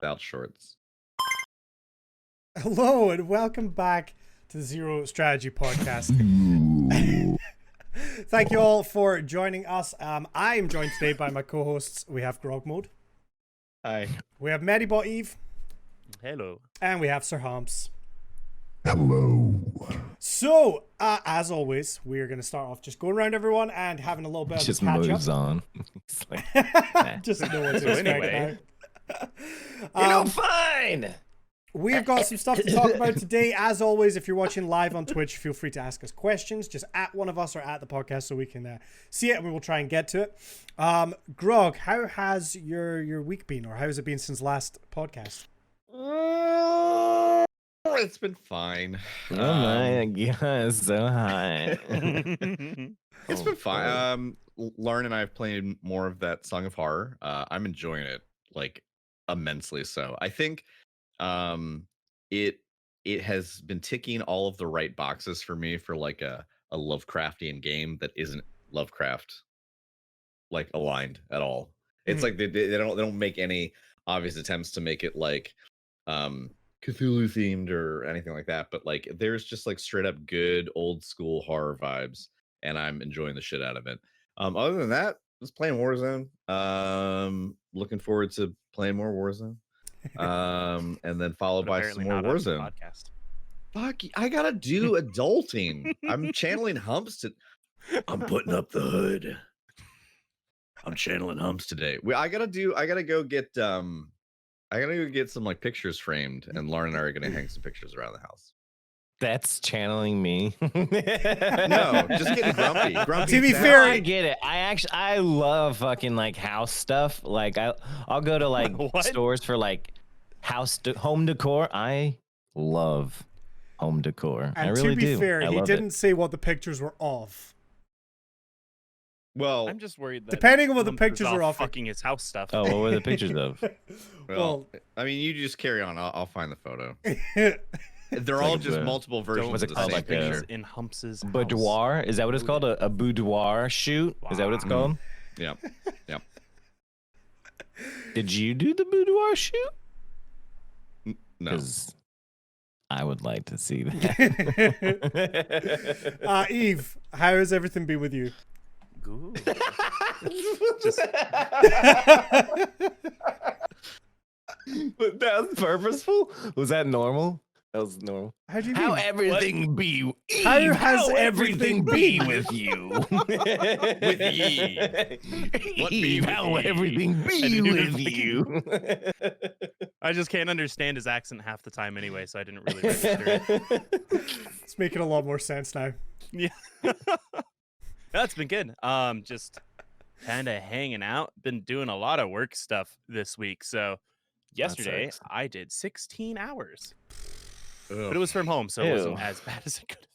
without shorts. Hello and welcome back to the Zero Strategy Podcast. Thank you all for joining us. I am joined today by my co-hosts. We have Grog Mode. Hi. We have Medibot Eve. Hello. And we have Sir Humps. Hello. So, as always, we're going to start off just going around everyone and having a little bit Just of a moves catch-up. on. Just know what to So expect anyway. now. Fine. We've got some stuff to talk about today. As always, if you're watching live on Twitch, feel free to ask us questions. Just at one of us or at the podcast so we can see it and we will try and get to it. Grog, how has your week been, or how has it been since last podcast? It's been fine. Oh my god, so high. It's been fine. Lauren and I have played more of that Song of Horror. I'm enjoying it like immensely. So I think it has been ticking all of the right boxes for me for like a Lovecraftian game that isn't Lovecraft like aligned at all. It's like they don't make any obvious attempts to make it like Cthulhu themed or anything like that, but like there's just like straight up good old school horror vibes, and I'm enjoying the shit out of it. Other than that, just playing Warzone. Looking forward to playing more Warzone. And then followed by some more Warzone. Podcast. Fuck, I gotta do adulting. I'm channeling Humps to. I'm putting up the hood. I'm channeling Humps today. I gotta go get some like pictures framed, and Lauren and I are gonna hang some pictures around the house. That's channeling me. No, just getting grumpy. Grumpy. To be Sam. fair, I get it. I love fucking like house stuff. Like I'll go to like What? stores for like home decor. I love home decor. I and really to be do. fair, I he love didn't say what the pictures were of. Well, I'm just worried that Depending on what the Humps pictures is are off of. fucking his house stuff. Oh, what were the pictures of? well, I mean, you just carry on. I'll find the photo. They're Like all a just bou- multiple versions what's of it the called, same like a- picture. in Humps's house. Boudoir? Is that what it's called? A boudoir shoot? Is that what it's called? Yep. Yep. Did you do the boudoir shoot? No. Because I would like to see that. Eve, how has everything been with you? Ooh. But that was purposeful? Was that normal? That was normal. How do you How mean? everything be? Eve, How has everything everything be with you? With Eve. What be Eve, with how Eve? everything I be didn't even with you? I just can't understand his accent half the time anyway, so I didn't really register it. It's making a lot more sense now. Yeah. That's been good. Just kind of hanging out. Been doing a lot of work stuff this week. So yesterday sucks. I did 16 hours. Ugh. But it was from home, so it wasn't Ew. as bad as it could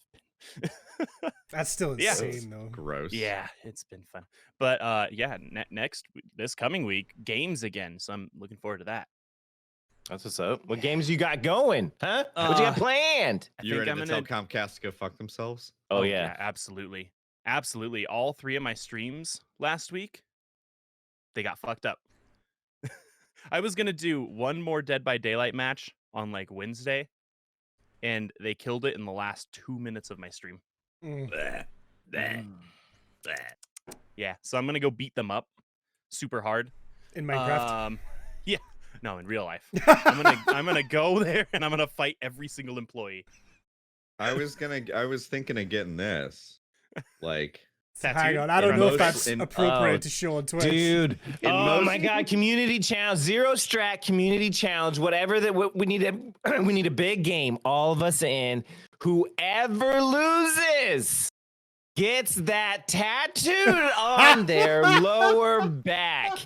have been. That's still Yeah. insane, though. Gross. Yeah, it's been fun. But yeah, this coming week, games again. So I'm looking forward to that. That's what's up. What games you got going? Huh? What you got planned? I You think ready I'm to gonna. tell Comcast to go fuck themselves? Oh, yeah. Absolutely. Absolutely. All 3 of my streams last week, they got fucked up. I was going to do one more Dead by Daylight match on like Wednesday, and they killed it in the last 2 minutes of my stream. Mm. Yeah, so I'm going to go beat them up super hard. In Minecraft. Yeah. No, in real life. I'm gonna go there and I'm gonna fight every single employee. I was thinking of getting this. Like Hang Tattooed. on, I don't in know if most- that's in- appropriate oh, to show on Twitch. Dude, In oh most- my God! Community challenge, zero strat community challenge, whatever that we need a we need a big game. All of us in. Whoever loses gets that tattooed on their lower back.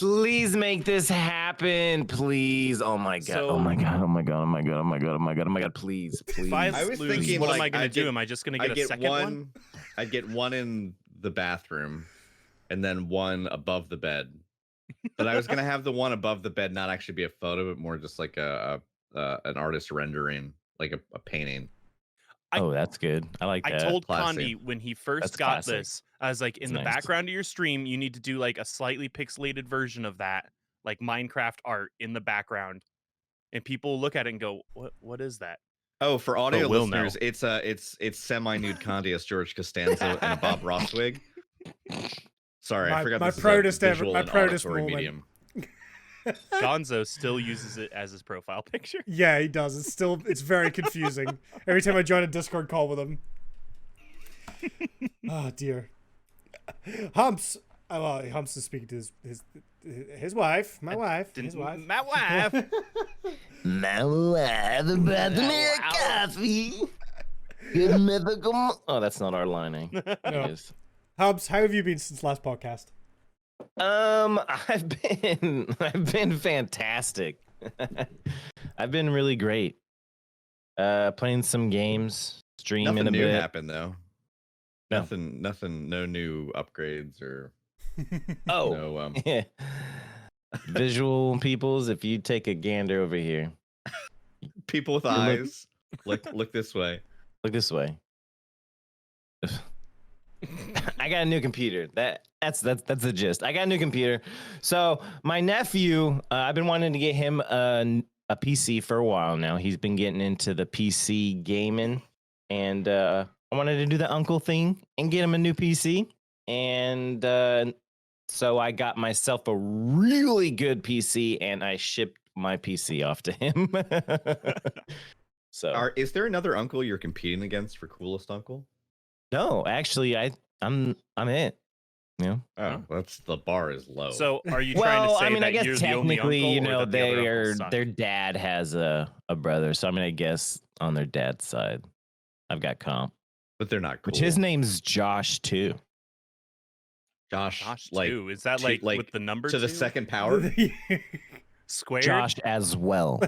Please make this happen, please. Oh my God! So- oh my God! Oh my God! Oh my God! Oh my God! Oh my God! Oh my God! Please! If I I was lose, thinking, what am like, I gonna I'd do? get- Am I just gonna I'd get a get second one? one. I'd get one in the bathroom, and then one above the bed. But I was gonna have the one above the bed not actually be a photo, but more just like an artist rendering, like a painting. Oh, that's good. I like I that. told Classy. Condi when he first That's got classic. this, I was like, in It's the nice. background of your stream, you need to do like a slightly pixelated version of that like Minecraft art in the background, and people look at it and go, "What is that?" Oh, for audio we'll know. listeners, it's semi-nude Condi as George Costanza and a Bob Ross wig. Sorry, I forgot my this is proudest a ever, visual my and proudest auditory moment. medium. Gonzo still uses it as his profile picture. Yeah, he does. It's very confusing. Every time I join a Discord call with him. Oh dear. Humps. Well, Humps is speaking to his wife, my wife, his wife. My wife. My wife about to make a coffee. Good mythical. Oh, that's not our lining. No. Humps, how have you been since last podcast? I've been fantastic. I've been really great. Playing some games, streaming Nothing a new bit. happened though. No. Nothing, no new upgrades or Oh, no. Visual peoples. If you take a gander over here, People with eyes, look this way. look this way. I got a new computer. That's the gist. I got a new computer. So my nephew, I've been wanting to get him a PC for a while now. He's been getting into the PC gaming, and I wanted to do the uncle thing and get him a new PC. And so I got myself a really good PC, and I shipped my PC off to him. So Is there another uncle you're competing against for coolest uncle? no, actually, I'm it. You know? Oh, the bar is low. So are you trying to say I mean, that I guess you're the only technically, uncle, or that the other uncles suck? their dad has a brother, so I mean, I guess on their dad's side, I've got comp. But they're not cool. Which his name's Josh too. Josh like, too. Is that like with the number to the two? second power? Squared? Josh as well.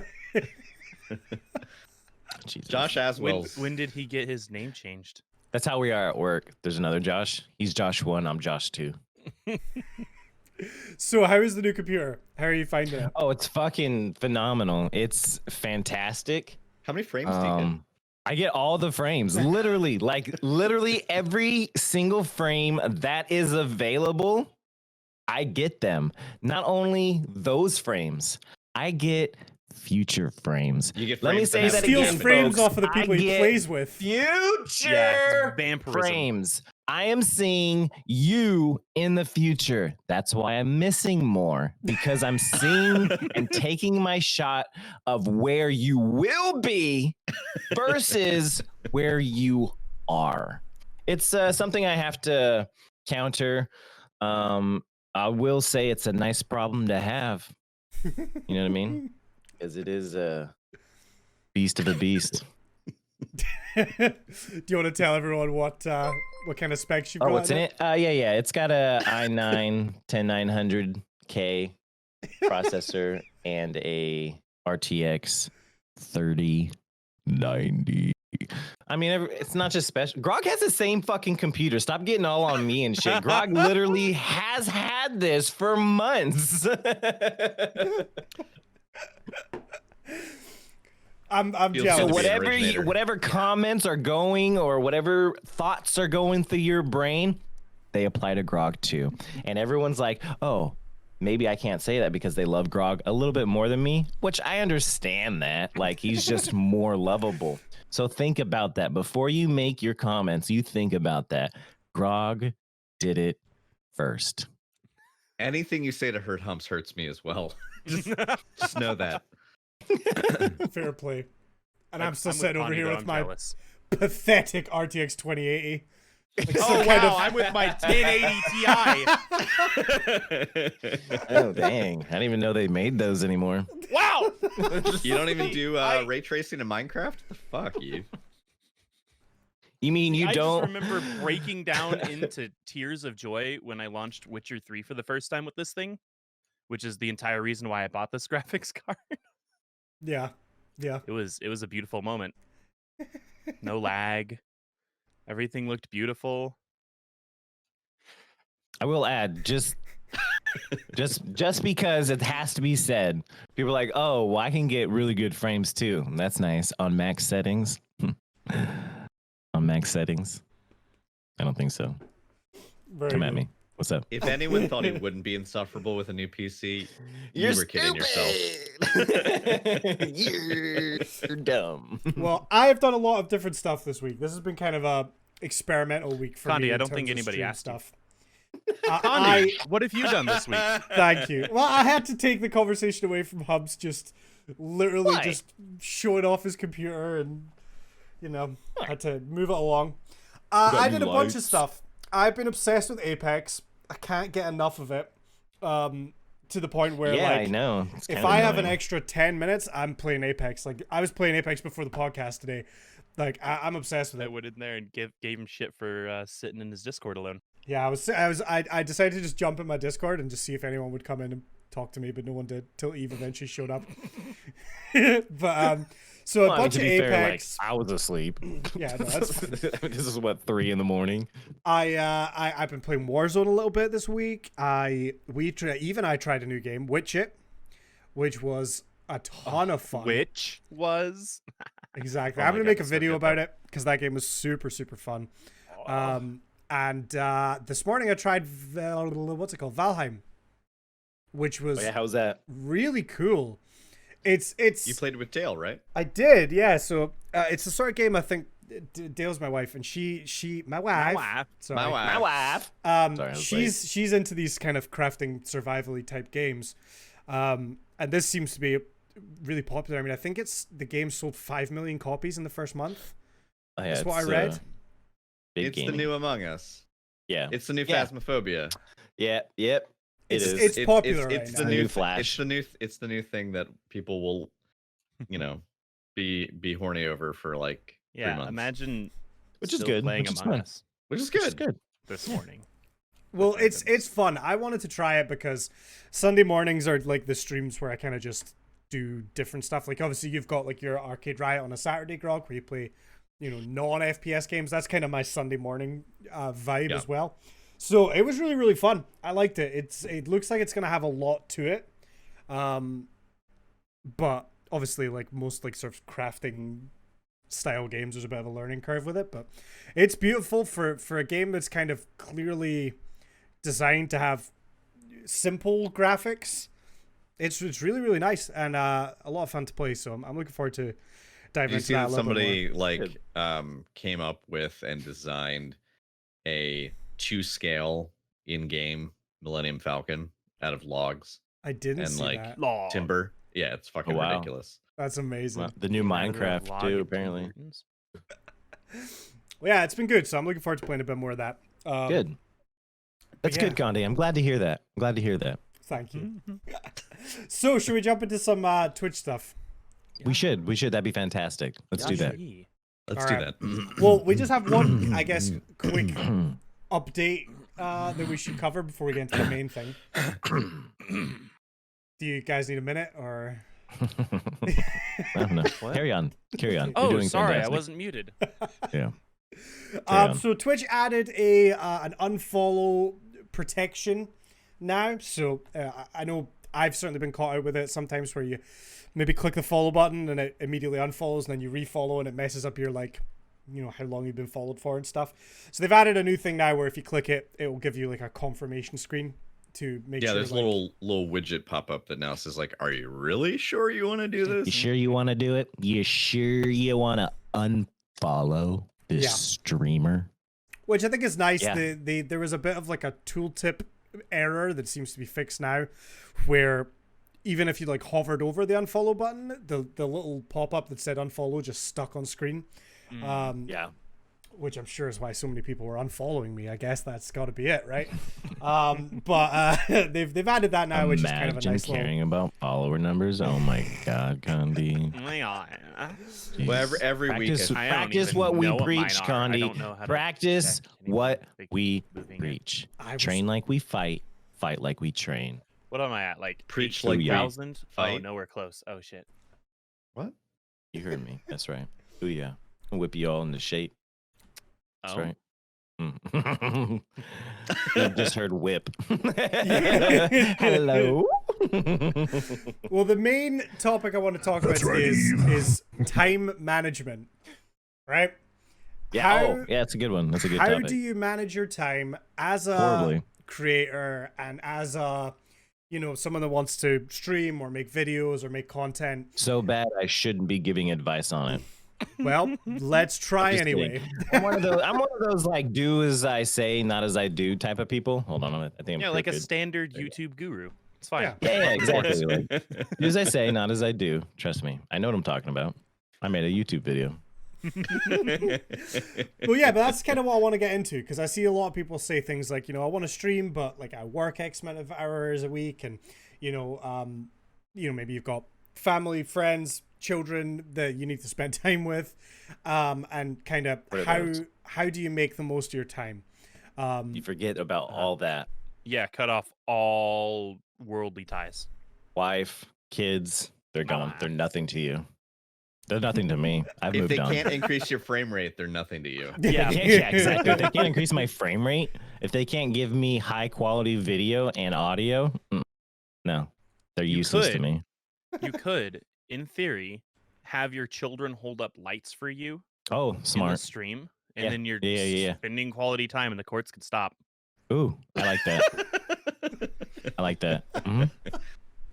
Jesus. Josh Aswell. When did he get his name changed? That's how we are at work. There's another Josh. He's Josh 1. I'm Josh 2. So how is the new computer? How are you finding it? Oh, it's fucking phenomenal. It's fantastic. How many frames do you get? I get all the frames, literally, literally every single frame that is available. I get them. Not only those frames, I get future frames. You get Let me frames say that that have Steals again, frames folks. off of the people I he get plays with. Future Yeah, it's vampirism. frames. I am seeing you in the future. That's why I'm missing more, because I'm seeing and taking my shot of where you will be versus where you are. It's something I have to counter. I will say it's a nice problem to have. You know what I mean? Because it is a beast of a beast. Do you want to tell everyone what kind of specs you've got? Oh, what's in it? Yeah. It's got a i9 10900K processor and a RTX 3090. I mean, it's not just special. Grog has the same fucking computer. Stop getting all on me and shit. Grog literally has had this for months. I'm Feels jealous. so So be an originator. whatever comments are going or whatever thoughts are going through your brain, they apply to Grog too. And everyone's like, oh, maybe I can't say that because they love Grog a little bit more than me, which I understand that. Like, he's just more lovable. So think about that. Before you make your comments, you think about that. Grog did it first. Anything you say to hurt Humps hurts me as well. just know that. Fair play. And I'm still with sitting over Connie, here though. with I'm my jealous. pathetic RTX 2080. Like Oh some wow! kind of- I'm with my 1080 Ti. Oh, dang. I didn't even know they made those anymore. Wow! You don't even do ray tracing in Minecraft? The fuck you. You mean you I don't? just remember breaking down into tears of joy when I launched Witcher 3 for the first time with this thing, which is the entire reason why I bought this graphics card. Yeah. It was a beautiful moment. No lag. Everything looked beautiful. I will add, just because it has to be said, people are like, oh, well, I can get really good frames too. That's nice on max settings. On max settings, I don't think so. Very Come good. at me. What's up? If anyone thought he wouldn't be insufferable with a new PC, you were kidding yourself. You're dumb. Well, I have done a lot of different stuff this week. This has been kind of a experimental week for Condi, me. I in don't think terms of anybody stream asked you. stuff. Condi, what have you done this week? Thank you. Well, I had to take the conversation away from Hubs just literally Why? just showing off his computer and, had to move it along. I did a bunch of stuff. I've been obsessed with Apex. I can't get enough of it. To the point where, Yeah, like, I know. It's if kinda I have an annoying. extra 10 minutes, I'm playing Apex. Like, I was playing Apex before the podcast today. Like, I'm obsessed with I it. went in there and gave him shit for sitting in his Discord alone. Yeah, I decided to just jump in my Discord and just see if anyone would come in and talk to me, but no one did till Eve eventually showed up. But so a Well, I mean, bunch to of be fair, Apex. I was asleep. Yeah, no, that's fine. This is what, 3 a.m. I've been playing Warzone a little bit this week. I tried a new game, Witch It, which was a ton of fun. Which was Exactly. Oh I'm my gonna God, make a let's not video get about that. it because that game was super fun. And this morning I tried what's it called, Valheim, which was Oh, yeah, how's that? really cool. It's You played with Dale, right? I did, yeah. So it's the sort of game I think Dale's my wife, and my wife. Sorry. My wife. My wife. Sorry, I was She's into these kind of crafting survivally type games, and this seems to be really popular. I mean, I think the game sold 5 million copies in the first month. Oh, yeah, That's what I it's, read. Big It's gaming. the new Among Us. Yeah. It's the new Yeah. Phasmophobia. Yeah. Yep. It is. It's popular It's right the now. new New Flash. It's the new thing that people will, be horny over for like 3 yeah. months. Imagine Which is still good, playing which is Among fun. Us Which is It's good. good. this morning. Well, my it's fun. I wanted to try it because Sunday mornings are like the streams where I kind of just do different stuff. Like, obviously you've got like your Arcade Riot on a Saturday, Grog, where you play, non-FPS games. That's kind of my Sunday morning vibe Yeah. as well. So it was really fun. I liked it. It looks like it's gonna have a lot to it, but obviously, like most like sort of crafting style games, there's a bit of a learning curve with it. But it's beautiful for a game that's kind of clearly designed to have simple graphics. It's really nice and a lot of fun to play. So I'm looking forward to diving Do you into see that a that little bit more. somebody came up with and designed a 2-scale in-game Millennium Falcon out of logs I didn't and, see like, that. Law. timber? Yeah, it's fucking Oh, wow. ridiculous. That's amazing. Well, the new Minecraft too, apparently. Well, yeah, it's been good. So I'm looking forward to playing a bit more of that. Good. That's yeah. good, Condi. I'm glad to hear that. I'm glad to hear that. Thank you. So should we jump into some Twitch stuff? We should. That'd be fantastic. Let's do that. Let's All do right. that. Well, we just have one, I guess, quick update that we should cover before we get into the main thing. Do you guys need a minute or? I don't know. Carry on. You're Oh, doing sorry, fantastic. I wasn't muted. Yeah. Carry on. So Twitch added an unfollow protection now. So I know I've certainly been caught out with it sometimes where you maybe click the follow button and it immediately unfollows and then you refollow and it messes up your how long you've been followed for and stuff. So they've added a new thing now where if you click it, it will give you like a confirmation screen to make Yeah, sure. there's a little widget pop up that now says like, "Are you really sure you want to do this?" You sure you want to do it? You sure you want to unfollow this Yeah. streamer? Which I think is nice. Yeah. There was a bit of like a tooltip error that seems to be fixed now, where even if you like hovered over the unfollow button, the little pop up that said unfollow just stuck on screen. Yeah. Which I'm sure is why so many people were unfollowing me. I guess that's got to be it, right? But they've added that now, which is kind of a Imagine nice caring about follower numbers. Oh my God, Condi. Well, every Practice, week, I don't practice even what we know what mine preach, are. I Condi. don't know how to Practice check anything. what They keep we moving it. preach. I was- Train like we fight like we train. What am I at? Like Preach like we 8,000? Oh, fight. nowhere close. Oh shit. what? You heard me. That's right. Ooh, yeah. I'll whip you all into shape. That's Oh. right. You just heard whip. Hello. Well, the main topic I want to talk about today is time management, right? Yeah. How- Oh, yeah. That's a good one. That's a good How topic. do you manage your time as a Horribly. creator and as a, you know, someone that wants to stream or make videos or make content? So bad I shouldn't be giving advice on it. Well, let's try Just anyway. kidding. I'm one of those like do as I say, not as I do type of people. Hold on, I think I'm Yeah, like a crooked. standard YouTube guru. It's fine. Yeah. Yeah, exactly. Like, do as I say, not as I do. Trust me, I know what I'm talking about. I made a YouTube video. Well, yeah, but that's kind of what I want to get into, because I see a lot of people say things like, you know, I want to stream, but like I work X amount of hours a week, and you know, maybe you've got family, friends, children that you need to spend time with, and kind of how do you make the most of your time? You forget about all that. Yeah, cut off all worldly ties. Wife, kids, they're gone. They're nothing to you. They're nothing to me. I've If moved they on. can't increase your frame rate, they're nothing to you. Yeah, exactly. If they can't increase my frame rate, if they can't give me high quality video and audio, no, they're useless to me. You could, in theory, have your children hold up lights for you Oh, in the smart. stream, and Yeah. then you're Yeah. spending quality time, and the courts could stop. Ooh, I like that. I like that.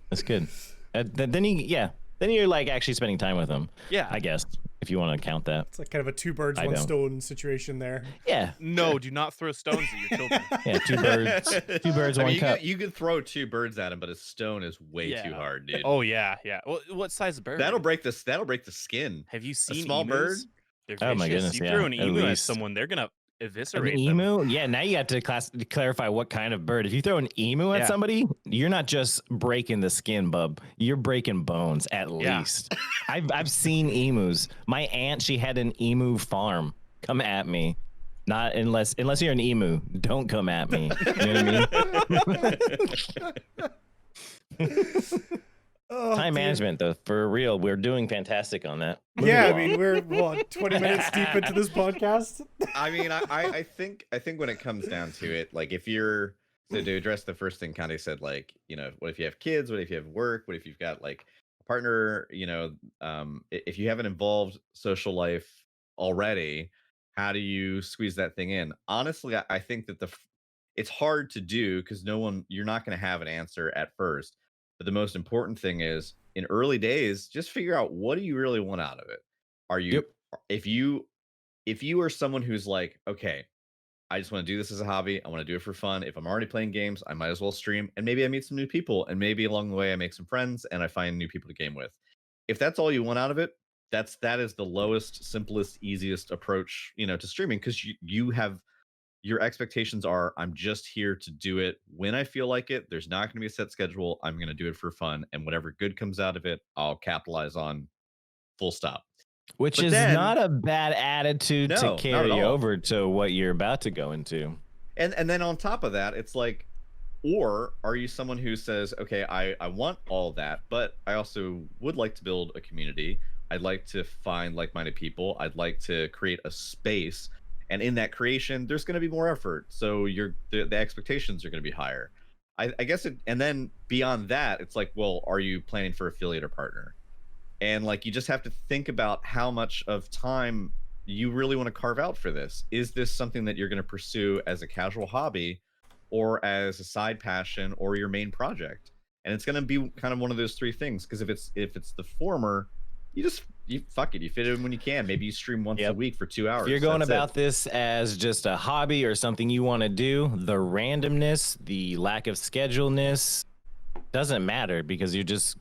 That's good. Then you're like actually spending time with them. Yeah. I guess if you want to count that. It's like kind of a two birds, I one don't. stone situation there. Yeah. No, do not throw stones at your children. Yeah. Two birds, I one mean, cup. you could throw 2 birds at him, but a stone is way Yeah. too hard, dude. Oh yeah. Well, what size bird? That'll break the skin. Have you seen small emus? bird? They're Oh my vicious. goodness, You yeah, throw an at emu at least. someone, they're gonna An eviscerate them. emu? Yeah, now you have to clarify what kind of bird. If you throw an emu at Yeah. somebody, you're not just breaking the skin, bub. You're breaking bones at Yeah. least. I've seen emus. My aunt, she had an emu farm. Come at me. Not unless you're an emu. Don't come at me. You know what I mean? Oh, Time dear. management, though, for real, we're doing fantastic on that. Yeah, I Moving mean, we're what, 20 minutes deep into this podcast. I mean, I think when it comes down to it, like if you're to address the first thing Kanye said, like, you know, what if you have kids? What if you have work? What if you've got like a partner? You know, if you have an involved social life already, how do you squeeze that thing in? Honestly, I think that it's hard to do because you're not going to have an answer at first. But the most important thing is in early days, just figure out what do you really want out of it. Are you, if you are someone who's like, okay, I just want to do this as a hobby. I want to do it for fun. If I'm already playing games, I might as well stream, and maybe I meet some new people, and maybe along the way I make some friends and I find new people to game with. If that's all you want out of it, that is the lowest, simplest, easiest approach, you know, to streaming, because you have your expectations are, I'm just here to do it when I feel like it. There's not going to be a set schedule. I'm going to do it for fun, and whatever good comes out of it, I'll capitalize on. Full stop. Which But is then- not a bad attitude No, to not at carry all. over to what you're about to go into. And then on top of that, it's like, or are you someone who says, okay, I want all that, but I also would like to build a community. I'd like to find like-minded people. I'd like to create a space. And in that creation, there's going to be more effort. So the expectations are going to be higher. I guess and then beyond that, it's like, well, are you planning for affiliate or partner? And like, you just have to think about how much of time you really want to carve out for this. Is this something that you're going to pursue as a casual hobby or as a side passion or your main project? And it's going to be kind of one of those 3 things. Because if it's the former, you fuck it. You fit it in when you can. Maybe you stream once a week for 2 hours. If you're going That's about it. this as just a hobby or something you want to do, the randomness, the lack of scheduleness doesn't matter, because you're just,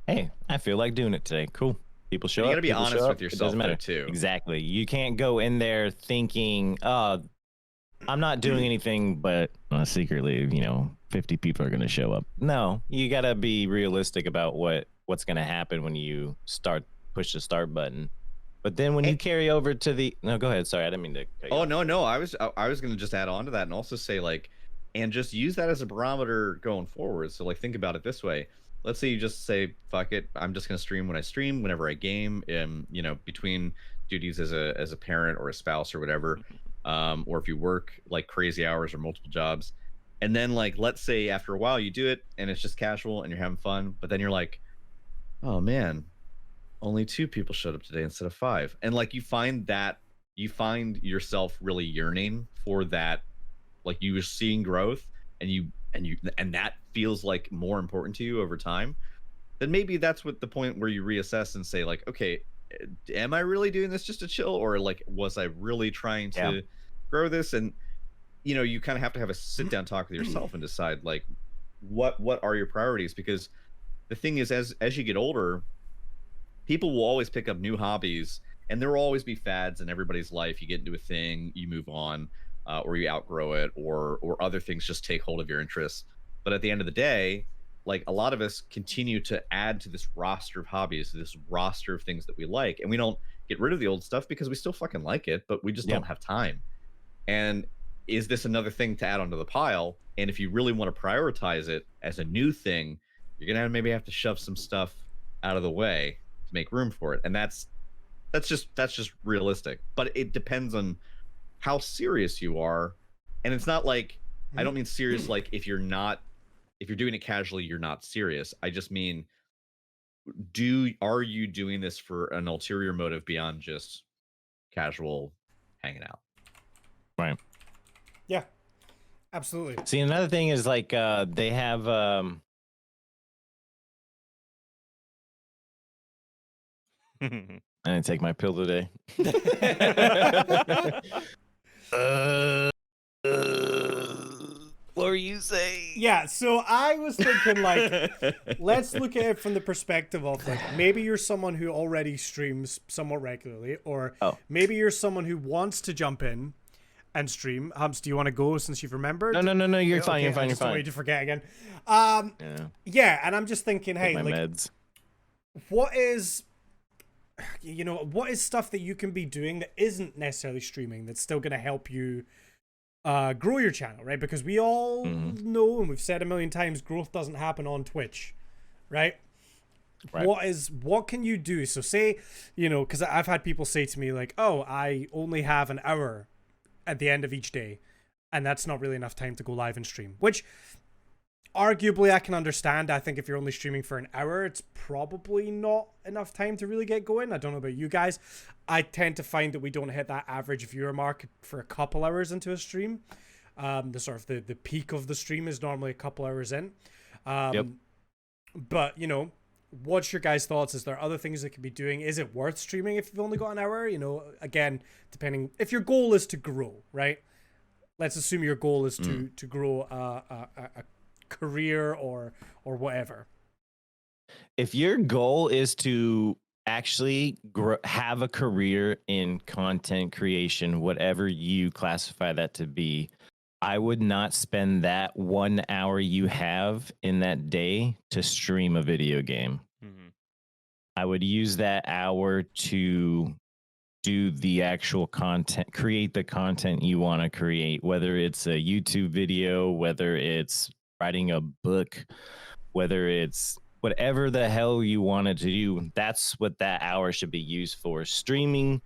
hey, I feel like doing it today. Cool. People show And you up. gotta be people honest show with up, it yourself doesn't though, matter. too. Exactly. You can't go in there thinking, I'm not doing anything, but secretly, 50 people are going to show up. No, you got to be realistic about what's going to happen when you push the start button. But then when you carry over to no, go ahead. Sorry, I didn't mean to cut you off. No. I was going to just add on to that and also say, like, and just use that as a barometer going forward. So like, think about it this way. Let's say you just say, fuck it, I'm just going to stream when I stream, whenever I game, between duties as a parent or a spouse or whatever. Or if you work like crazy hours or multiple jobs. And then like, let's say after a while you do it and it's just casual and you're having fun, but then you're like, oh man, only 2 people showed up today instead of 5. And like, you find yourself really yearning for that. Like, you were seeing growth. and that feels like more important to you over time, then maybe that's what the point where you reassess and say like, okay, am I really doing this just to chill, or like was I really trying Yeah. to grow this? And you kind of have to have a sit down talk with yourself and decide like what are your priorities, because the thing is, as you get older, people will always pick up new hobbies, and there will always be fads in everybody's life. You get into a thing, you move on, or you outgrow it, or other things just take hold of your interests. But at the end of the day, like a lot of us continue to add to this roster of hobbies, this roster of things that we like, and we don't get rid of the old stuff because we still fucking like it, but we just Yep. don't have time. And is this another thing to add onto the pile? And if you really want to prioritize it as a new thing, you're gonna maybe have to shove some stuff out of the way to make room for it. And that's just realistic. But it depends on how serious you are. And it's not like, I don't mean serious like if you're doing it casually, you're not serious. I just mean, are you doing this for an ulterior motive beyond just casual hanging out? Right. Yeah, absolutely. See, another thing is like they have I didn't take my pill today. What were you saying? Yeah, so I was thinking like, let's look at it from the perspective of like, maybe you're someone who already streams somewhat regularly, or maybe you're someone who wants to jump in and stream. Humps, do you want to go since you've remembered? No, you're fine, Okay, you're fine, I you're just don't want fine. you to forget again. Yeah, Yeah, and I'm just thinking, take hey, my like, meds. what is stuff that you can be doing that isn't necessarily streaming that's still going to help you grow your channel, right? Because we all know, and we've said a million times, growth doesn't happen on Twitch, right? What can you do? So say, because I've had people say to me like, oh, I only have an hour at the end of each day, and that's not really enough time to go live and stream, which arguably I can understand. I think if you're only streaming for an hour, it's probably not enough time to really get going. I don't know about you guys. I tend to find that we don't hit that average viewer mark for a couple hours into a stream. The sort of the peak of the stream is normally a couple hours in. But what's your guys' thoughts? Is there other things that could be doing? Is it worth streaming if you've only got an hour? Again, depending if your goal is to grow, right? Let's assume your goal is to grow a career or whatever. If your goal is to actually have a career in content creation, whatever you classify that to be, I would not spend that 1 hour you have in that day to stream a video game. I would use that hour to do the actual content, create the content you want to create, whether it's a YouTube video, whether it's writing a book, whether it's whatever the hell you wanted to do. That's what that hour should be used for. Streaming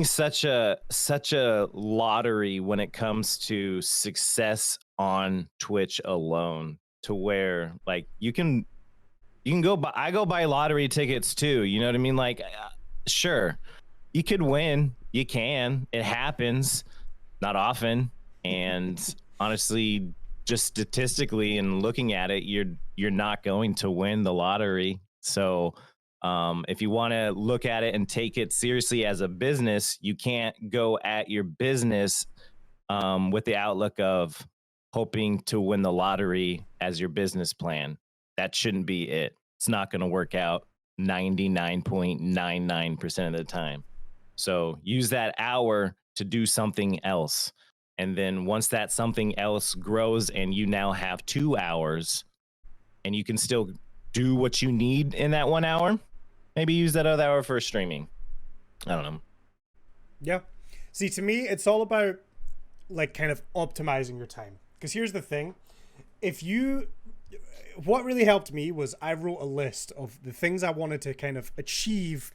such a lottery when it comes to success on Twitch alone, to where like you can go buy, I go buy lottery tickets too, you know what I mean? Like sure, you could win, it happens, not often, and honestly, just statistically and looking at it, you're not going to win the lottery. So if you want to look at it and take it seriously as a business, you can't go at your business with the outlook of hoping to win the lottery as your business plan. That shouldn't be it. It's not going to work out 99.99% of the time. So use that hour to do something else. And then once that something else grows and you now have 2 hours and you can still do what you need in that 1 hour, maybe use that other hour for streaming. I don't know. Yeah. See, to me, it's all about like kind of optimizing your time. Because here's the thing. What really helped me was I wrote a list of the things I wanted to kind of achieve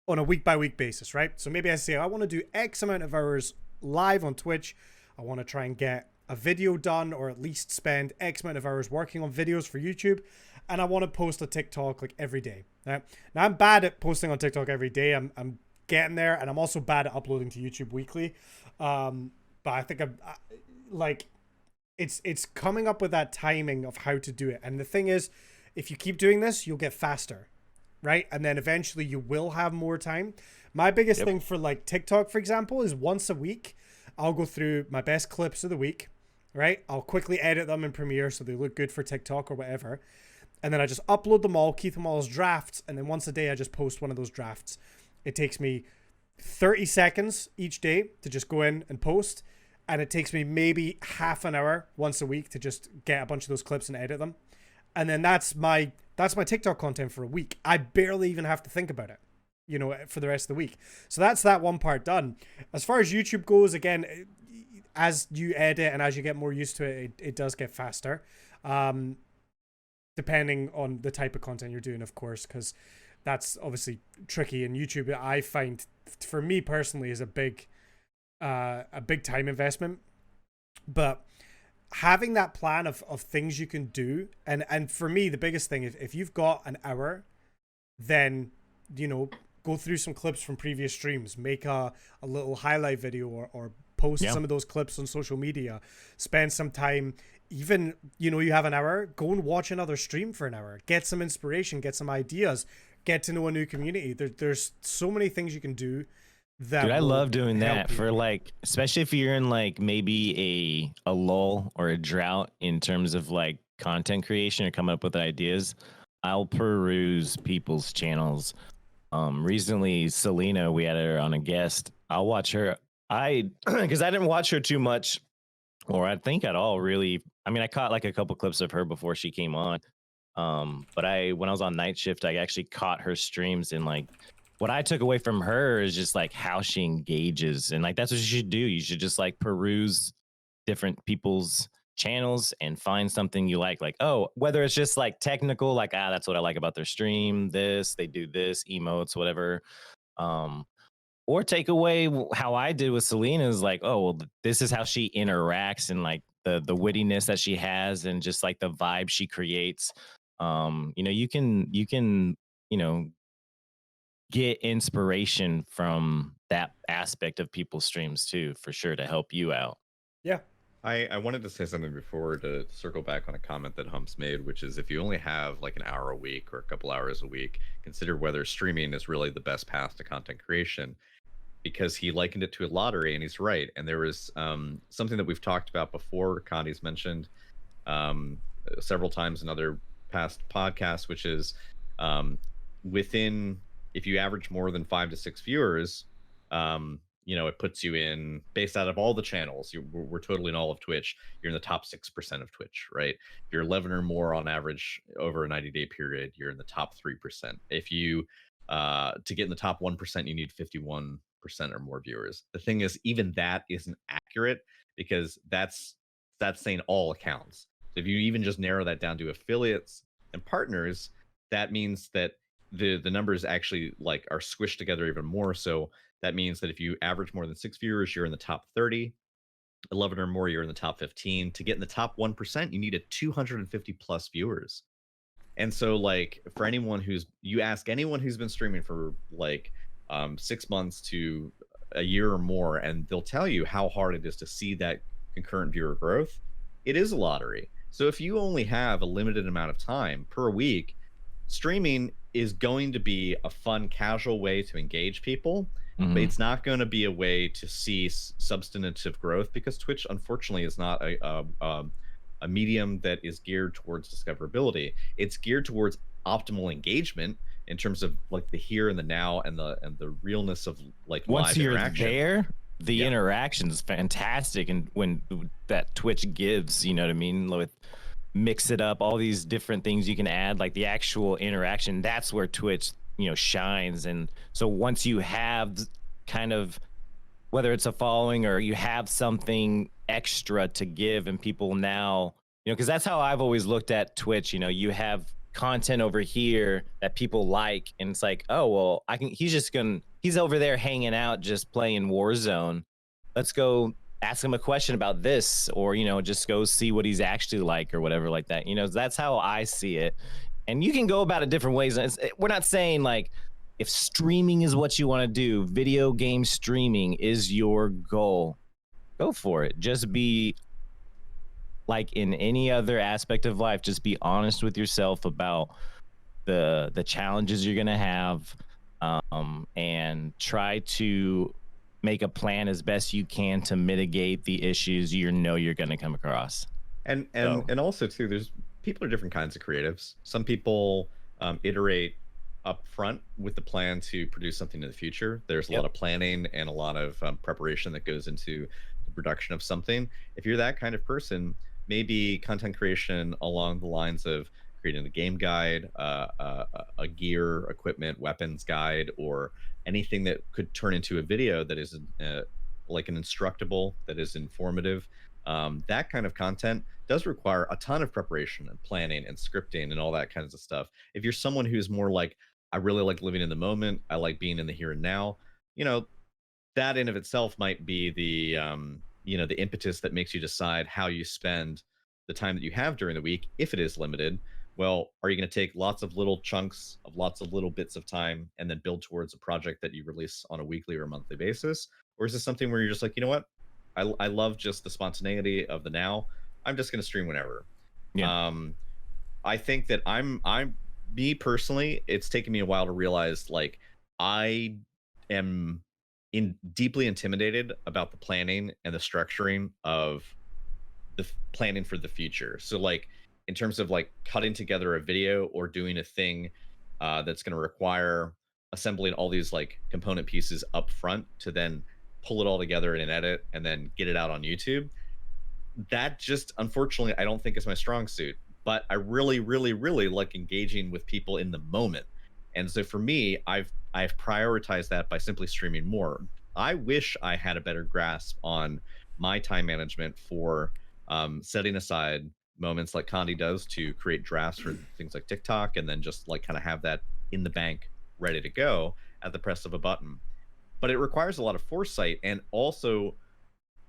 on a week by week basis, right? So maybe I say I want to do X amount of hours live on Twitch. I want to try and get a video done, or at least spend X amount of hours working on videos for YouTube. And I want to post a TikTok like every day. Right? Now I'm bad at posting on TikTok every day. I'm getting there, and I'm also bad at uploading to YouTube weekly. But I think it's coming up with that timing of how to do it. And the thing is, if you keep doing this, you'll get faster, right? And then eventually you will have more time. My biggest thing for like TikTok, for example, is once a week, I'll go through my best clips of the week, right? I'll quickly edit them in Premiere so they look good for TikTok or whatever. And then I just upload them all, keep them all as drafts. And then once a day, I just post one of those drafts. It takes me 30 seconds each day to just go in and post. And it takes me maybe half an hour once a week to just get a bunch of those clips and edit them. And then that's my TikTok content for a week. I barely even have to think about it, you know, for the rest of the week. So that's that one part done. As far as YouTube goes, again, as you edit and as you get more used to it, it does get faster. Depending on the type of content you're doing, of course, because that's obviously tricky. And YouTube, I find, for me personally, is a big time investment. But having that plan of things you can do, and for me, the biggest thing, if you've got an hour, then, you know, go through some clips from previous streams, make a little highlight video or post some of those clips on social media, spend some time. Even, you know, you have an hour, go and watch another stream for an hour, get some inspiration, get some ideas, get to know a new community. There's so many things you can do. That Dude, I love doing that you. for like, especially if you're in like maybe a lull or a drought in terms of like content creation or coming up with ideas. I'll peruse people's channels. Recently, Selena, we had her on a guest. I'll watch her. Because I didn't watch her too much, or I think at all, really. I mean, I caught like a couple clips of her before she came on. But when I was on night shift, I actually caught her streams, and like what I took away from her is just like how she engages, and like that's what you should do. You should just like peruse different people's channels and find something you like, oh, whether it's just like technical, like that's what I like about their stream, this, they do this, emotes, whatever. Or take away how I did with Selena is like, oh, well, this is how she interacts, and like the wittiness that she has, and just like the vibe she creates. You know, you can, you know, get inspiration from that aspect of people's streams too, for sure, to help you out. Yeah. I wanted to say something before to circle back on a comment that Humps made, which is if you only have like an hour a week or a couple hours a week, consider whether streaming is really the best path to content creation, because he likened it to a lottery, and he's right. And there was something that we've talked about before, Connie's mentioned several times in other past podcasts, which is if you average more than 5 to 6 viewers, you know, it puts you in, based out of all the channels, we're totally in all of Twitch, you're in the top 6% of Twitch, right? If you're 11 or more on average over a 90-day period, you're in the top 3%. If you to get in the top 1%, you need 51% or more viewers. The thing is, even that isn't accurate, because that's saying all accounts. So if you even just narrow that down to affiliates and partners, that means that the numbers actually like are squished together even more. So that means that if you average more than 6 viewers, you're in the top 30. 11 or more, you're in the top 15. To get in the top 1%, you need a 250 plus viewers. And so, like, for anyone you ask anyone who's been streaming for like 6 months to a year or more, and they'll tell you how hard it is to see that concurrent viewer growth. It is a lottery. So if you only have a limited amount of time per week, streaming is going to be a fun, casual way to engage people. But it's not going to be a way to see substantive growth, because Twitch, unfortunately, is not a medium that is geared towards discoverability. It's geared towards optimal engagement in terms of like the here and the now, and the realness of like once live you're interaction. there, the interaction is fantastic, and when that Twitch gives, you know what I mean, with mix it up, all these different things you can add, like the actual interaction, that's where Twitch, you know, shines. And so once you have kind of, whether it's a following or you have something extra to give, and people now, you know, because that's how I've always looked at Twitch, you know, you have content over here that people like, and it's like, oh, well, he's over there hanging out just playing Warzone, let's go ask him a question about this, or, you know, just go see what he's actually like, or whatever, like that. You know, that's how I see it. And you can go about it different ways. We're not saying like, if streaming is what you want to do, video game streaming is your goal, go for it. Just be like in any other aspect of life, just be honest with yourself about the challenges you're gonna have, and try to make a plan as best you can to mitigate the issues you're gonna come across. And So also too, there's people are different kinds of creatives. Some people iterate up front with the plan to produce something in the future. There's a lot yep. of planning and a lot of preparation that goes into the production of something. If you're that kind of person, maybe content creation along the lines of creating a game guide, a gear, equipment, weapons guide, or anything that could turn into a video that is like an instructable, that is informative. That kind of content does require a ton of preparation and planning and scripting and all that kinds of stuff. If you're someone who's more like, I really like living in the moment, I like being in the here and now, you know, that in of itself might be the the impetus that makes you decide how you spend the time that you have during the week if it is limited. Well, are you going to take lots of little chunks of lots of little bits of time and then build towards a project that you release on a weekly or a monthly basis, or is this something where you're just like, you know what, I love just the spontaneity of the now, I'm just going to stream whenever. Yeah. I think that I'm me personally, it's taken me a while to realize like I am in deeply intimidated about the planning and the structuring of planning for the future. So like in terms of like cutting together a video or doing a thing that's going to require assembling all these like component pieces up front to then pull it all together in an edit and then get it out on YouTube, that just unfortunately I don't think is my strong suit. But I really, really, really like engaging with people in the moment. And so for me, I've prioritized that by simply streaming more. I wish I had a better grasp on my time management for setting aside moments like Condi does to create drafts for things like TikTok and then just like kind of have that in the bank ready to go at the press of a button. But it requires a lot of foresight and also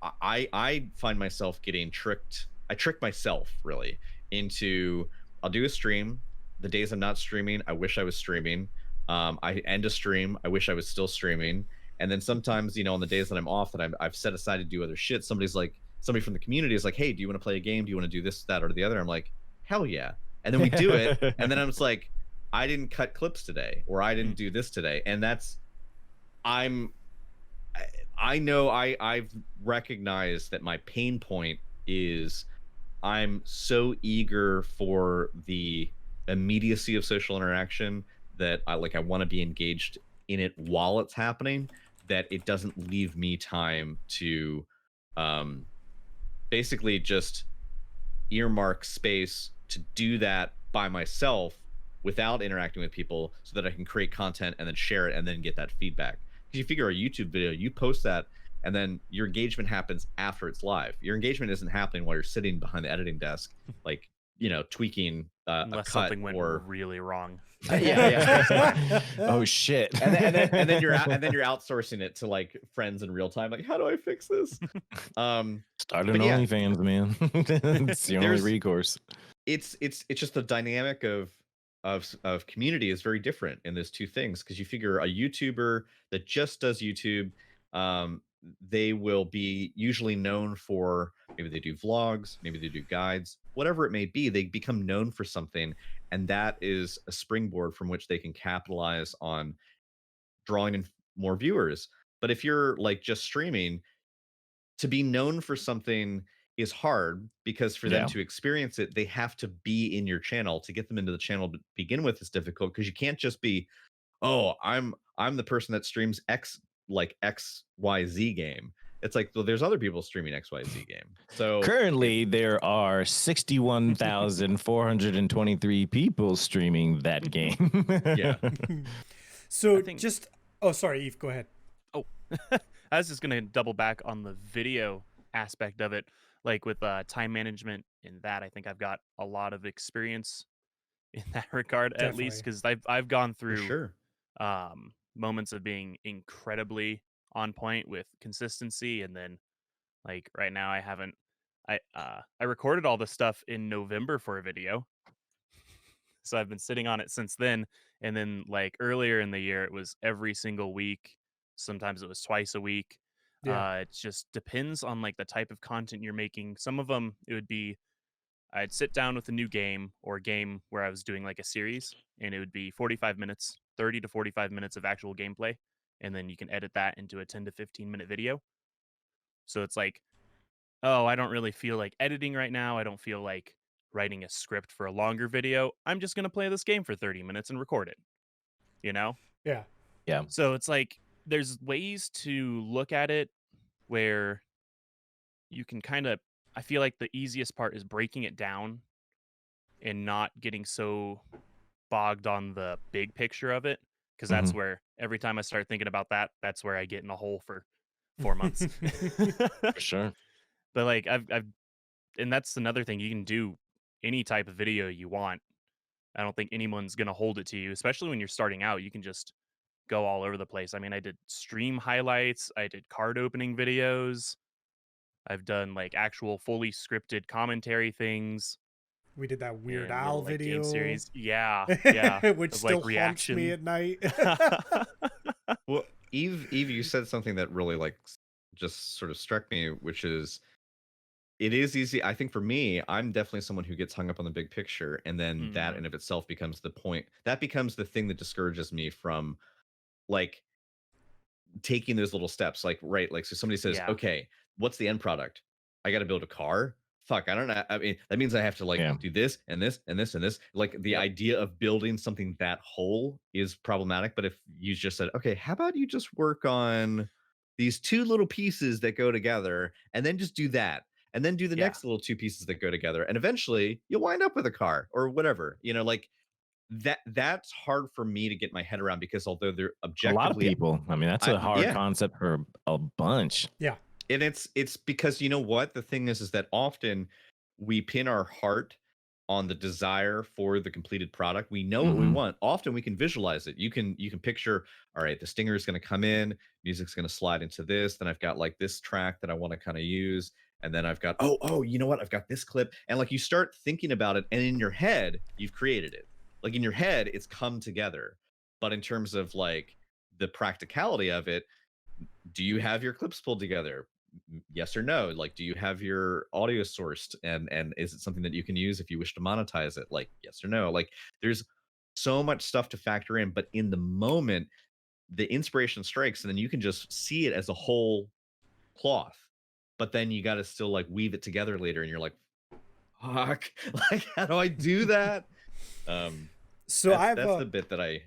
I find myself getting tricked. I trick myself really into I'll do a stream. The days I'm not streaming, I wish I was streaming. I end a stream. I wish I was still streaming. And then sometimes, on the days that I'm off that I've set aside to do other shit, somebody from the community is like, "Hey, do you want to play a game? Do you want to do this, that, or the other?" I'm like, "Hell yeah!" And then we do it, and then I'm just like, "I didn't cut clips today, or I didn't do this today," and I'm I know I've recognized that my pain point is I'm so eager for the immediacy of social interaction that I want to be engaged in it while it's happening, that it doesn't leave me time to um basically just earmark space to do that by myself without interacting with people so that I can create content and then share it and then get that feedback. Because you figure a YouTube video, you post that and then your engagement happens after it's live. Your engagement isn't happening while you're sitting behind the editing desk, like, tweaking a Unless cut something went or really wrong. yeah. Oh shit. And then you're outsourcing it to like friends in real time. Like, how do I fix this? Start an But yeah, OnlyFans, man. It's the only there's recourse. it's just the dynamic of community is very different in those two things because you figure a YouTuber that just does YouTube, um, they will be usually known for maybe they do vlogs, maybe they do guides, whatever it may be. They become known for something, and that is a springboard from which they can capitalize on drawing in more viewers. But if you're like just streaming, to be known for something is hard because for them Yeah. to experience it, they have to be in your channel. To get them into the channel to begin with is difficult because you can't just be, oh, I'm the person that streams XYZ game. It's like, well, there's other people streaming XYZ game. So Currently, there are 61,423 people streaming that game. yeah. So think- just, oh, sorry, Eve, go ahead. Oh, I was just gonna double back on the video aspect of it, like with time management. In that, I think I've got a lot of experience in that regard, at least Definitely. because I've gone For through sure. moments of being incredibly on point with consistency, and then like right now I haven't. I recorded all this stuff in November for a video, so I've been sitting on it since then. And then like earlier in the year, it was every single week. Sometimes it was twice a week. Yeah. It just depends on like the type of content you're making. Some of them, it would be I'd sit down with a new game or a game where I was doing like a series, and it would be 45 minutes, 30 to 45 minutes of actual gameplay. And then you can edit that into a 10 to 15-minute video. So it's like, oh, I don't really feel like editing right now. I don't feel like writing a script for a longer video. I'm just going to play this game for 30 minutes and record it, you know? Yeah. Yeah. So it's like there's ways to look at it where you can kind of, I feel like the easiest part is breaking it down and not getting so bogged on the big picture of it. Cause that's Mhm. where every time I start thinking about that, that's where I get in a hole for 4 months. For sure. But like and that's another thing, you can do any type of video you want. I don't think anyone's gonna hold it to you, especially when you're starting out. You can just go all over the place. I mean, I did stream highlights, I did card opening videos, I've done like actual fully scripted commentary things We did that Weird and Al little like game video, series. Yeah, yeah. which Of still like haunts me reaction. at night. Well, Eve, you said something that really like just sort of struck me, which is it is easy. I think for me, I'm definitely someone who gets hung up on the big picture, and then that Mhm. in of itself becomes the point. That becomes the thing that discourages me from like taking those little steps. Like, right, like so somebody says, Yeah. okay, what's the end product? I got to build a car. Fuck, I don't know. I mean, that means I have to like Yeah. do this and this and this and this. Like the Yep. idea of building something that whole is problematic. But if you just said, okay, how about you just work on these two little pieces that go together and then just do that and then do the Yeah. next little two pieces that go together and eventually you'll wind up with a car or whatever, like that's hard for me to get my head around because although they're A lot of objectively people. I mean, that's a hard yeah, concept for a bunch. Yeah. and it's because you know what the thing is that often we pin our heart on the desire for the completed product. We know what we Mhm. want. Often we can visualize it. You can picture, all right, the stinger is going to come in, music's going to slide into this, then I've got like this track that I want to kind of use, and then I've got oh, you know what, I've got this clip, and like you start thinking about it, and in your head you've created it. Like in your head it's come together. But in terms of like the practicality of it, do you have your clips pulled together? Yes or no? Like, do you have your audio sourced, and is it something that you can use if you wish to monetize it? Like, yes or no? Like, there's so much stuff to factor in, but in the moment the inspiration strikes and then you can just see it as a whole cloth, but then you got to still like weave it together later and you're like, fuck, like how do I do that? um So I that's have that's a the bit that I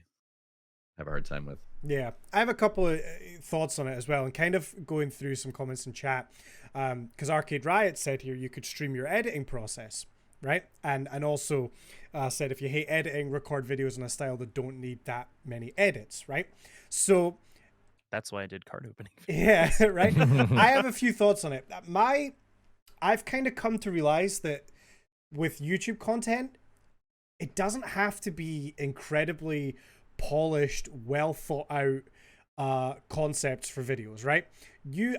have a hard time with. Yeah, I have a couple of thoughts on it as well, and kind of going through some comments in chat. Because Arcade Riot said here you could stream your editing process, right? And also said if you hate editing, record videos in a style that don't need that many edits, right? So That's why I did card opening. yeah, right. I have a few thoughts on it. I've kind of come to realize that with YouTube content, it doesn't have to be incredibly polished, well thought out concepts for videos, right?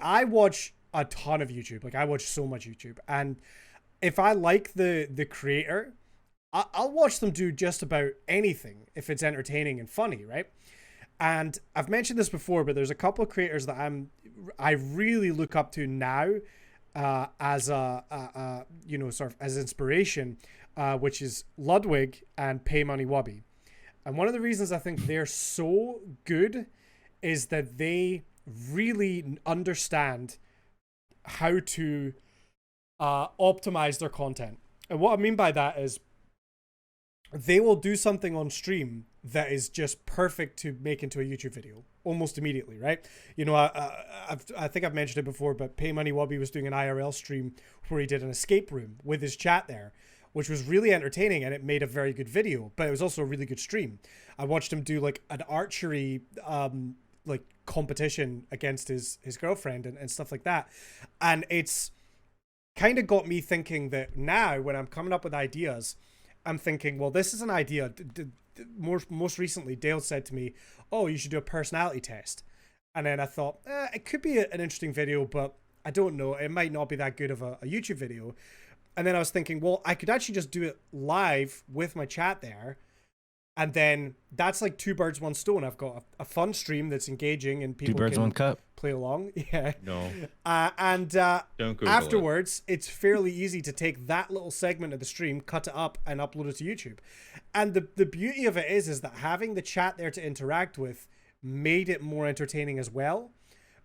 I watch a ton of YouTube. Like I watch so much YouTube, and if I like the creator, I'll watch them do just about anything if it's entertaining and funny, right? And I've mentioned this before, but there's a couple of creators that I really look up to now as a sort of as inspiration, which is Ludwig and Pay Money Wubby. And one of the reasons I think they're so good is that they really understand how to optimize their content. And what I mean by that is they will do something on stream that is just perfect to make into a YouTube video almost immediately, right? I think I've mentioned it before, but Pay Money Wubby was doing an IRL stream where he did an escape room with his chat there, which was really entertaining, and it made a very good video, but it was also a really good stream. I watched him do like an archery like competition against his girlfriend and stuff like that. And it's kind of got me thinking that now when I'm coming up with ideas, I'm thinking, well, this is an idea. Most recently, Dale said to me, oh, you should do a personality test. And then I thought, it could be an interesting video, but I don't know. It might not be that good of a YouTube video. And then I was thinking, well, I could actually just do it live with my chat there And then that's like two birds, one stone. I've got a fun stream that's engaging and people Two birds, can one cup. play along. Yeah. No, And don't Google afterwards, it's fairly easy to take that little segment of the stream, cut it up, and upload it to YouTube. And the beauty of it is that having the chat there to interact with made it more entertaining as well.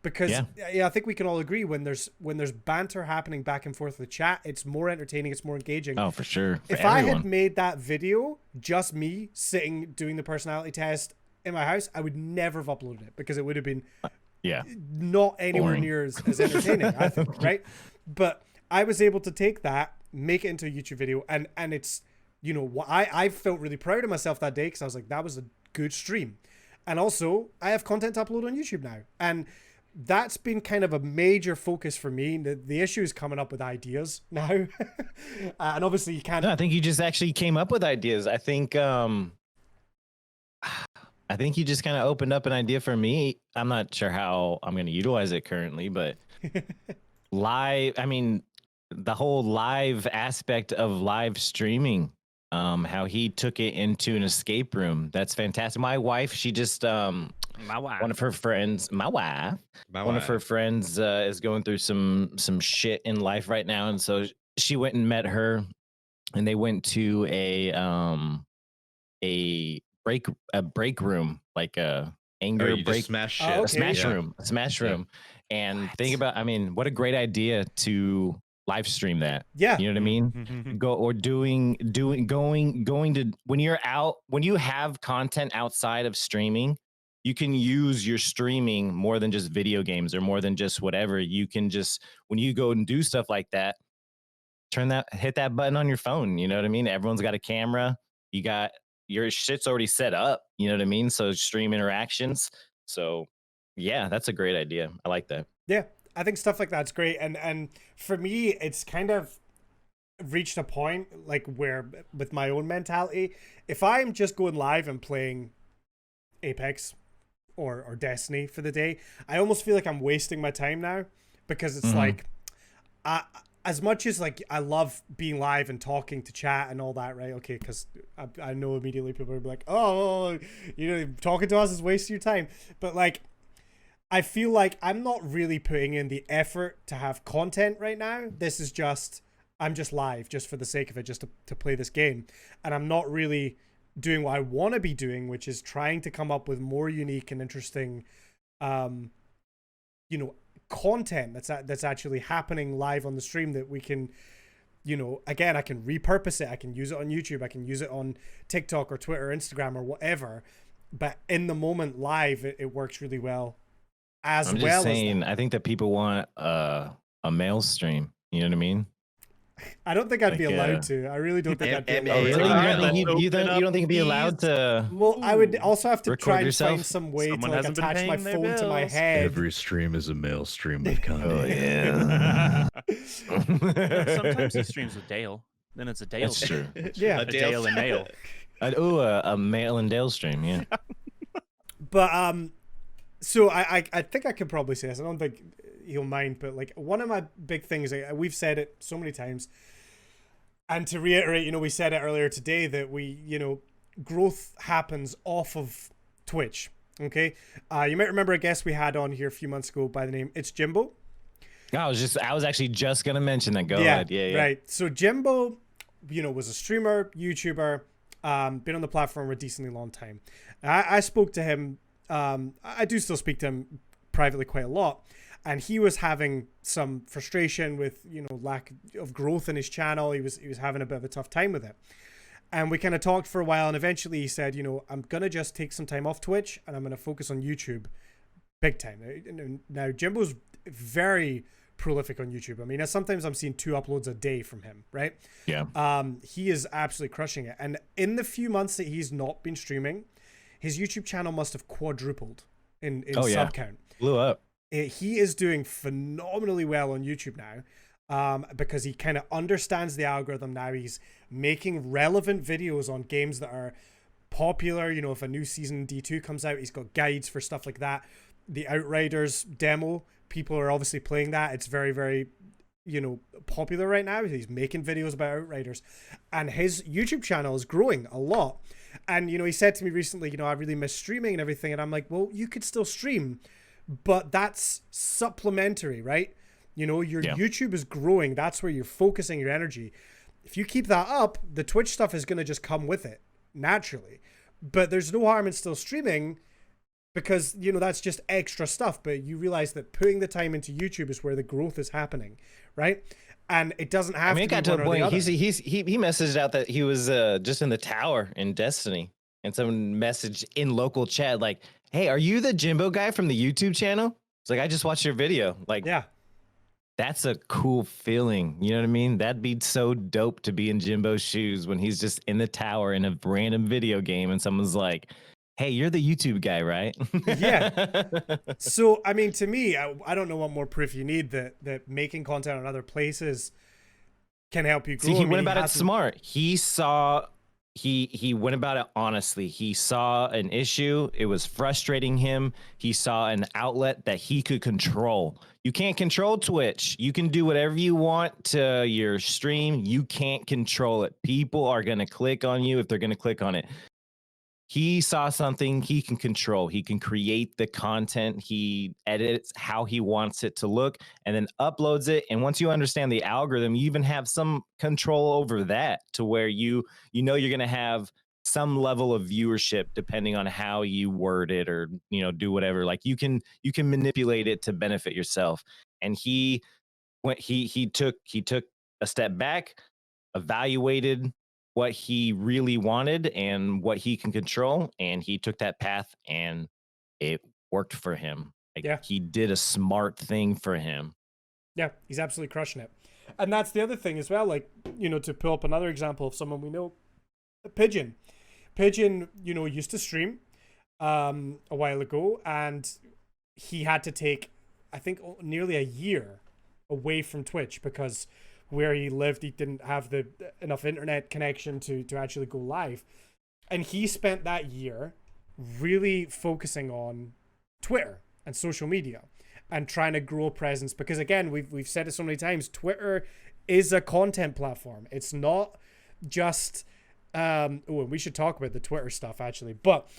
Because yeah, I think we can all agree when there's banter happening back and forth with the chat, it's more entertaining, it's more engaging. Oh, for sure. For If everyone. I had made that video just me sitting doing the personality test in my house, I would never have uploaded it because it would have been not anywhere Boring. near as entertaining, I think, right? But I was able to take that, make it into a YouTube video, and it's, you know, I felt really proud of myself that day because I was like, that was a good stream. And also, I have content to upload on YouTube now. And that's been kind of a major focus for me. The issue is coming up with ideas now. And obviously you can't... No, I think you just actually came up with ideas. I think you just kind of opened up an idea for me. I'm not sure how I'm going to utilize it currently, but live, I mean, the whole live aspect of live streaming, how he took it into an escape room. That's fantastic. My wife, she just... My wife. One of her friends, one of her friends is going through some shit in life right now, and so she went and met her, and they went to a break room, like a anger break, smash shit. Oh, okay. a smash room. And think about, I mean, what a great idea to live stream that. Yeah. You know what I mean? Going to, when you're out, when you have content outside of streaming, you can use your streaming more than just video games or more than just whatever. You can just, when you go and do stuff like that, hit that button on your phone. You know what I mean? Everyone's got a camera. You got your shit's already set up. You know what I mean? So stream interactions. So yeah, that's a great idea. I like that. Yeah, I think stuff like that's great. And for me, it's kind of reached a point like where with my own mentality, if I'm just going live and playing Apex or Destiny for the day, I almost feel like I'm wasting my time now because it's like, as much as like I love being live and talking to chat and all that, right? Okay, because I know immediately people will be like, oh, you know, talking to us is wasting your time. But like, I feel like I'm not really putting in the effort to have content right now. This is just, I'm just live just for the sake of it, just to play this game. And I'm not really doing what I want to be doing, which is trying to come up with more unique and interesting, you know, content that's actually happening live on the stream that we can, you know, again, I can repurpose it. I can use it on YouTube. I can use it on TikTok or Twitter, or Instagram or whatever. But in the moment live, it works really well. I'm just saying, I think that people want a male stream. You know what I mean? I don't think I'd be allowed to. I really don't think I'd be allowed Oh, really? to. You don't think you'd be allowed to? Well, I would also have to try and yourself? find some way Someone to like hasn't been attach my paying their phone to my bills. head. Every stream is a male stream with Connie. Oh yeah. Sometimes he streams with Dale. Then it's a Dale That's stream. true. Yeah. A Dale and Dale. A male and Dale stream. Yeah. But so I think I could probably say this. I don't think he'll mind, but like one of my big things, we've said it so many times, and to reiterate, you know, we said it earlier today that we, you know, growth happens off of Twitch. Okay, you might remember a guest we had on here a few months ago by the name It's Jimbo. I was actually just gonna mention that. Go ahead. Yeah. Right. So Jimbo, you know, was a streamer, YouTuber, been on the platform for a decently long time. I spoke to him. I do still speak to him privately quite a lot, and he was having some frustration with, you know, lack of growth in his channel. He was having a bit of a tough time with it, and we kind of talked for a while, and eventually he said, you know, I'm gonna just take some time off Twitch and I'm gonna focus on YouTube big time. Now Jimbo's very prolific on YouTube. I mean, sometimes I'm seeing 2 uploads a day from him, right? Yeah. He is absolutely crushing it, and in the few months that he's not been streaming, his YouTube channel must have quadrupled in sub count. Blew up. He is doing phenomenally well on YouTube now, because he kind of understands the algorithm now. He's making relevant videos on games that are popular. You know, if a new season D2 comes out, he's got guides for stuff like that. The Outriders demo, people are obviously playing that. It's very, very popular right now. He's making videos about Outriders, and his YouTube channel is growing a lot. And he said to me recently, I really miss streaming and everything. And I'm like, well, you could still stream, but that's supplementary, right? Your YouTube is growing. That's where you're focusing your energy. If you keep that up, the Twitch stuff is going to just come with it naturally. But there's no harm in still streaming, because that's just extra stuff. But you realize that putting the time into YouTube is where the growth is happening, right? And it doesn't have to it got be to one a or the point. other. He messaged out that he was just in the tower in Destiny, and someone messaged in local chat like, "Hey, are you the Jimbo guy from the YouTube channel?" It's like, I just watched your video. Like, Yeah. that's a cool feeling. You know what I mean? That'd be so dope to be in Jimbo's shoes when he's just in the tower in a random video game and someone's like, "Hey, you're the YouTube guy, right?" Yeah. So, I mean, to me, I don't know what more proof you need that making content on other places can help you grow. See, he went about it smart. He saw, he went about it honestly. He saw an issue. It was frustrating him. He saw an outlet that he could control. You can't control Twitch. You can do whatever you want to your stream. You can't control it. People are going to click on you if they're going to click on it. He saw something he can control. He can create the content. He edits how he wants it to look and then uploads it. And once you understand the algorithm, you even have some control over that, to where you're going to have some level of viewership depending on how you word it, or do whatever. Like, you can manipulate it to benefit yourself. And he took a step back, evaluated what he really wanted and what he can control, and he took that path, and it worked for him. Like, Yeah. he did a smart thing for him. Yeah, he's absolutely crushing it. And that's the other thing as well, like, to pull up another example of someone we know, Pigeon. Pigeon, used to stream a while ago, and he had to take, I think, nearly a year away from Twitch because where he lived, he didn't have enough internet connection to actually go live. And he spent that year really focusing on Twitter and social media and trying to grow a presence, because again, we've said it so many times, Twitter is a content platform. It's not just we should talk about the Twitter stuff actually, but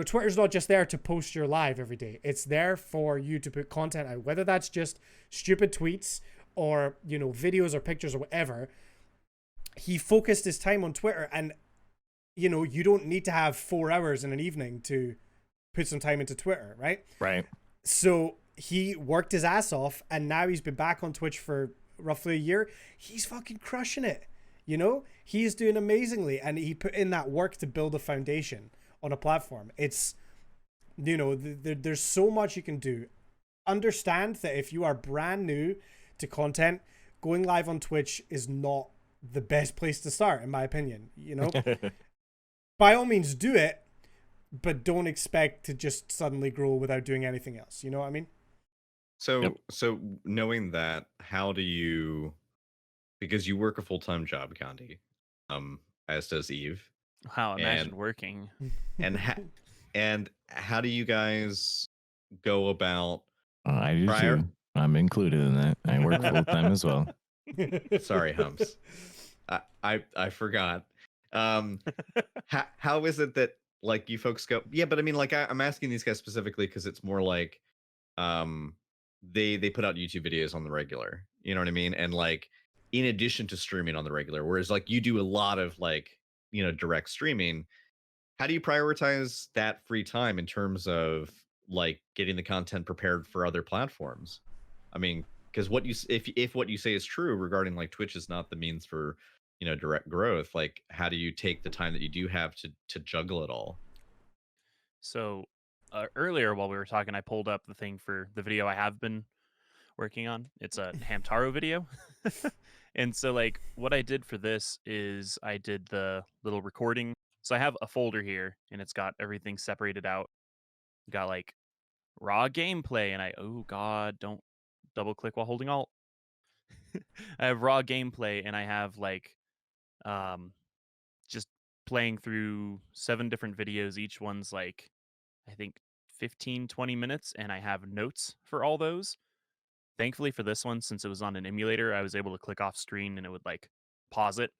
Twitter's not just there to post your live every day. It's there for you to put content out, whether that's just stupid tweets or videos or pictures or whatever. He focused his time on Twitter, and you don't need to have 4 hours in an evening to put some time into Twitter, right? So he worked his ass off, and now he's been back on Twitch for roughly a year. He's fucking crushing it. He's doing amazingly, and he put in that work to build a foundation on a platform. It's there's so much you can do. Understand that if you are brand new to content, going live on Twitch is not the best place to start, in my opinion. By all means do it, but don't expect to just suddenly grow without doing anything else. You know what I mean? So knowing that, how do you, because you work a full-time job, Gandhi, as does Eve. Wow, imagine working. And how do you guys go about I do too. I'm included in that. I work full time as well. Sorry, Humps. I forgot. How is it that, like, you folks go? Yeah, but I mean, like, I'm asking these guys specifically because it's more like, they put out YouTube videos on the regular. You know what I mean? And like, in addition to streaming on the regular, whereas like you do a lot of like, direct streaming. How do you prioritize that free time in terms of like getting the content prepared for other platforms? I mean, because if what you say is true regarding like Twitch is not the means for direct growth, like how do you take the time that you do have to juggle it all? So earlier while we were talking, I pulled up the thing for the video I have been working on. It's a Hamtaro video. And so like what I did for this is I did the little recording. So I have a folder here and it's got everything separated out. Got like raw gameplay, and oh god, don't double click while holding alt. I have raw gameplay, and I have like just playing through 7 different videos. Each one's like, I think 15-20 minutes, and I have notes for all those. Thankfully for this one, since it was on an emulator, I was able to click off screen and it would like pause it.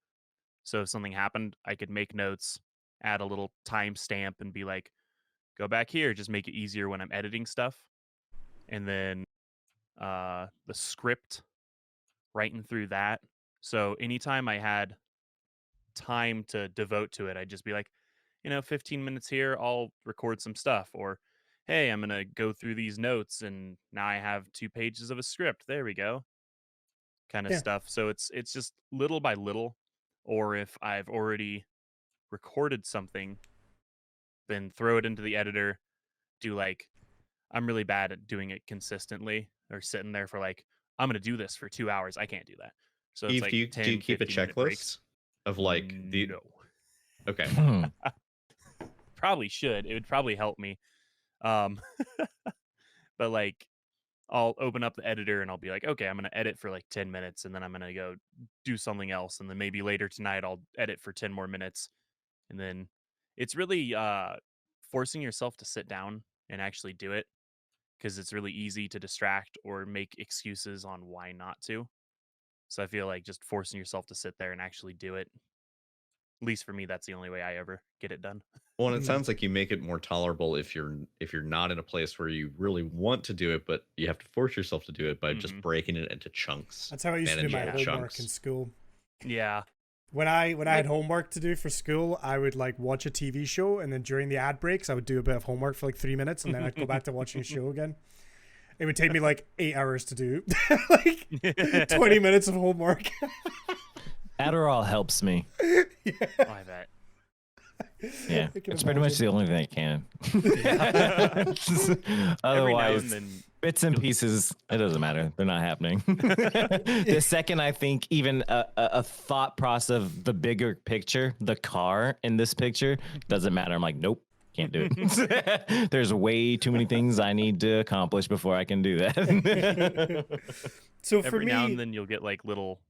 So if something happened, I could make notes, add a little timestamp, and be like, go back here. Just make it easier when I'm editing stuff. And then the script, writing through that. So anytime I had time to devote to it, I'd just be like, 15 minutes here, I'll record some stuff. Or, hey, I'm going to go through these notes and now I have 2 pages of a script. There we go. Kind of Yeah. stuff. So it's just little by little. Or if I've already recorded something, then throw it into the editor, do like, I'm really bad at doing it consistently or sitting there for like, I'm going to do this for 2 hours. I can't do that. So it's Eve, like do you 10, keep a 15-minute breaks. checklist of like the? No. Okay. Probably should. It would probably help me. But like, I'll open up the editor and I'll be like, okay, I'm going to edit for like 10 minutes and then I'm going to go do something else. And then maybe later tonight, I'll edit for 10 more minutes. And then it's really forcing yourself to sit down and actually do it, because it's really easy to distract or make excuses on why not to. So I feel like just forcing yourself to sit there and actually do it. At least for me, that's the only way I ever get it done. Well, and it sounds like you make it more tolerable if you're not in a place where you really want to do it, but you have to force yourself to do it by just breaking it into chunks. That's how I used to do my managing homework in school. Yeah. When I had homework to do for school, I would like watch a TV show, and then during the ad breaks, I would do a bit of homework for like 3 minutes, and then I'd go back to watching a show again. It would take me like 8 hours to do, like 20 minutes of homework. Adderall helps me. Yeah. Oh, I bet. Yeah, I can it's pretty much the only thing I can. Every now Otherwise, and then. bits and pieces, it doesn't matter. They're not happening. The second I think even a thought process of the bigger picture, the car in this picture, doesn't matter. I'm like, nope, can't do it. There's way too many things I need to accomplish before I can do that. So for Every me, now and then you'll get like little.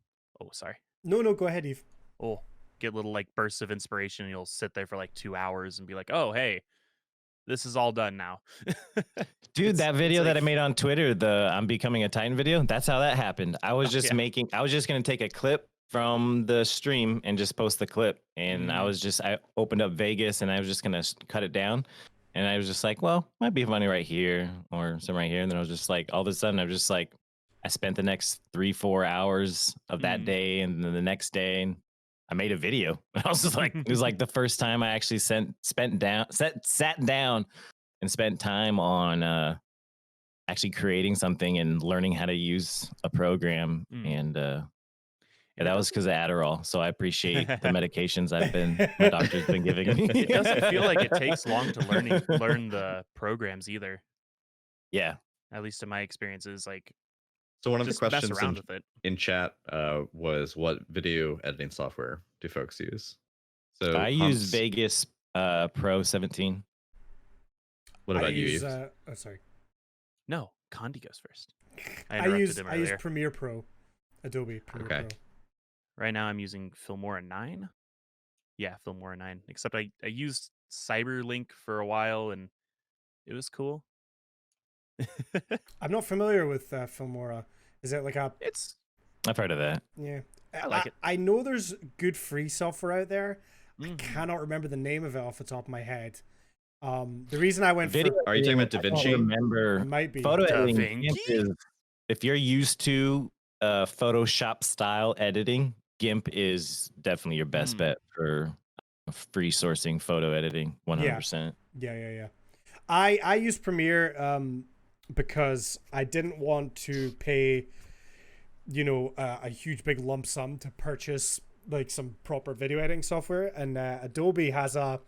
Oh, sorry. no, go ahead, Eve. Oh, get little like bursts of inspiration. And you'll sit there for like 2 hours and be like, oh, hey, this is all done now. Dude, that video that I like- made on Twitter, the I'm becoming a Titan video, that's how that happened. I was just yeah. I was just going to take a clip from the stream and just post the clip. And I opened up Vegas and I was just going to cut it down. And I was just like, well, might be funny right here or some right here. And then I was just like, all of a sudden, I was just like, I spent the next 3-4 hours of that day and then the next day. And I made a video. I was just like, it was like the first time I actually sat down and spent time on actually creating something and learning how to use a program. And that was because of Adderall. So I appreciate the medications my doctor's been giving me. It doesn't feel like it takes long to learn the programs either. Yeah. At least in my experiences, like, So one of the just mess questions around with it. in chat was, what video editing software do folks use? So I use Vegas Pro 17. What about you, Eve? Oh, sorry. No, Condi goes first. I use Premiere Pro, Adobe Premiere Pro. Right now I'm using Filmora 9. Yeah, Filmora 9. Except I used Cyberlink for a while and it was cool. I'm not familiar with Filmora. Is it like a? I've heard of that. Yeah, I like it. I know there's good free software out there. I cannot remember the name of it off the top of my head. The reason I went Video, are you talking about DaVinci? I don't remember. It might be Photo editing. DaVinci? Is, if you're used to Photoshop style editing, GIMP is definitely your best bet for free sourcing photo editing. 100%. Yeah. I use Premiere because I didn't want to pay, a huge big lump sum to purchase like some proper video editing software, and Adobe has a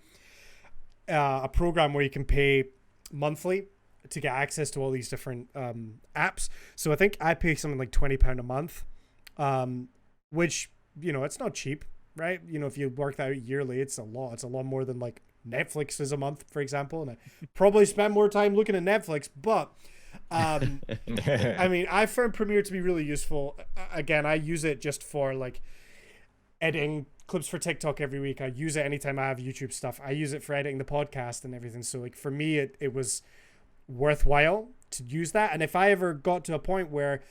program where you can pay monthly to get access to all these different apps. So I think I pay something like £20 a month, which it's not cheap, right? If you work that out yearly, it's a lot. It's a lot more than like Netflix is a month, for example. And I probably spend more time looking at Netflix, but I mean, I found Premiere to be really useful. Again, I use it just for like editing clips for TikTok every week. I use it anytime I have YouTube stuff. I use it for editing the podcast and everything. So like for me, it was worthwhile to use that. And if I ever got to a point where,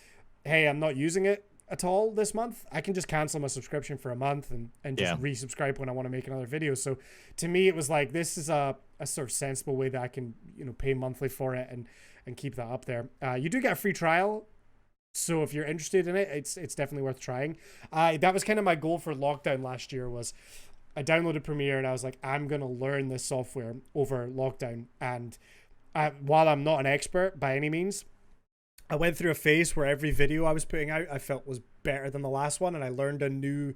hey, I'm not using it at all this month, I can just cancel my subscription for a month and just resubscribe when I want to make another video. So to me, it was like, this is a sort of sensible way that I can, you know, pay monthly for it and keep that up there. You do get a free trial. So if you're interested in it, it's definitely worth trying. That was kind of my goal for lockdown last year. Was I downloaded Premiere and I was like, I'm going to learn this software over lockdown. And while I'm not an expert by any means, I went through a phase where every video I was putting out, I felt was better than the last one. And I learned a new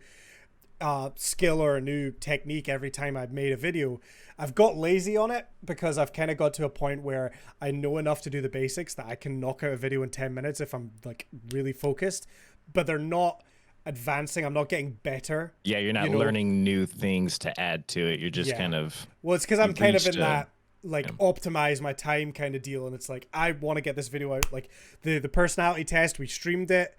skill or a new technique every time I made a video. I've got lazy on it because I've kind of got to a point where I know enough to do the basics that I can knock out a video in 10 minutes if I'm like really focused, but they're not advancing. I'm not getting better. Yeah, you're not learning new things to add to it. You're just kind of... Well, it's because I'm kind of in that like optimize my time kind of deal. And it's like, I want to get this video out. Like the personality test, we streamed it.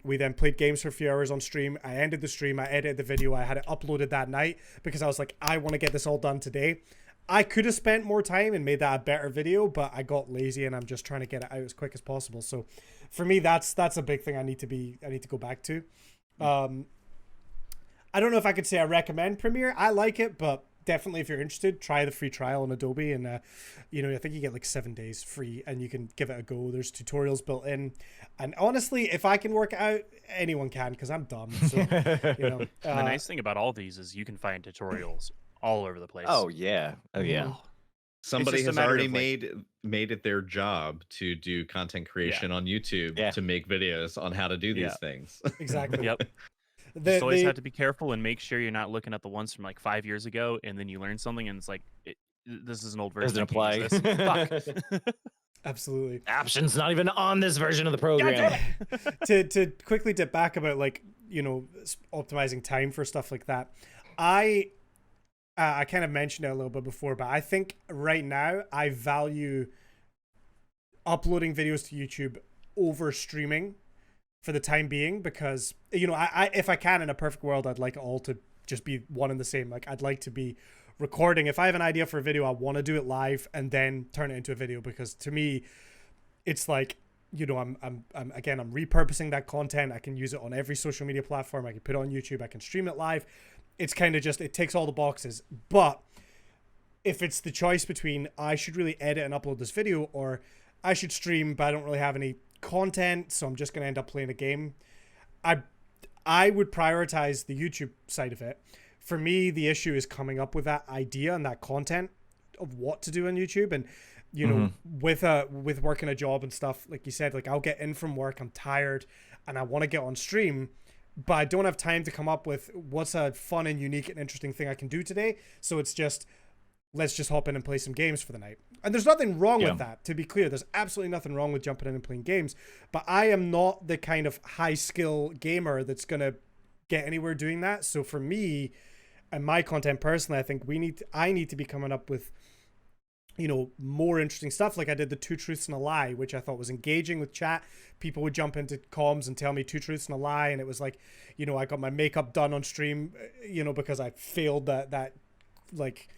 We then played games for a few hours on stream. I ended the stream. I edited the video. I had it uploaded that night because I was like, I want to get this all done today. I could have spent more time and made that a better video, but I got lazy and I'm just trying to get it out as quick as possible. So for me, that's a big thing I need to go back to. I don't know if I could say I recommend Premiere. I like it, but definitely if you're interested, try the free trial on Adobe. And, you know, I think you get like 7 days free and you can give it a go. There's tutorials built in. And honestly, if I can work it out, anyone can because I'm dumb. So, you know, the nice thing about all these is you can find tutorials all over the place. Oh, yeah. Oh, yeah. Somebody has already made it their job to do content creation on YouTube to make videos on how to do these things. Exactly. Yep. You just always have to be careful and make sure you're not looking at the ones from like 5 years ago, and then you learn something, and it's like, this is an old version. Doesn't apply. Fuck. Absolutely. Options not even on this version of the program. to quickly dip back about like, you know, optimizing time for stuff like that. I kind of mentioned it a little bit before, but I think right now I value uploading videos to YouTube over streaming for the time being, because, you know, I if I can, in a perfect world, I'd like it all to just be one and the same. Like, I'd like to be recording. If I have an idea for a video, I want to do it live and then turn it into a video, because to me, it's like, you know, I'm repurposing that content. I can use it on every social media platform. I can put it on YouTube. I can stream it live. It's kind of just, it ticks all the boxes. But if it's the choice between I should really edit and upload this video, or I should stream, but I don't really have any content, so I'm just going to end up playing a game, I would prioritize the YouTube side of it. For me, the issue is coming up with that idea and that content of what to do on YouTube. And, you know, with working a job and stuff, like you said, like I'll get in from work, I'm tired and I want to get on stream, but I don't have time to come up with what's a fun and unique and interesting thing I can do today. So it's just, let's just hop in and play some games for the night. And there's nothing wrong with that, to be clear. There's absolutely nothing wrong with jumping in and playing games. But I am not the kind of high skill gamer that's going to get anywhere doing that. So for me and my content personally, I think I need to be coming up with, you know, more interesting stuff. Like I did the 2 truths and a lie, which I thought was engaging with chat. People would jump into comms and tell me 2 truths and a lie. And it was like, you know, I got my makeup done on stream, you know, because I failed that like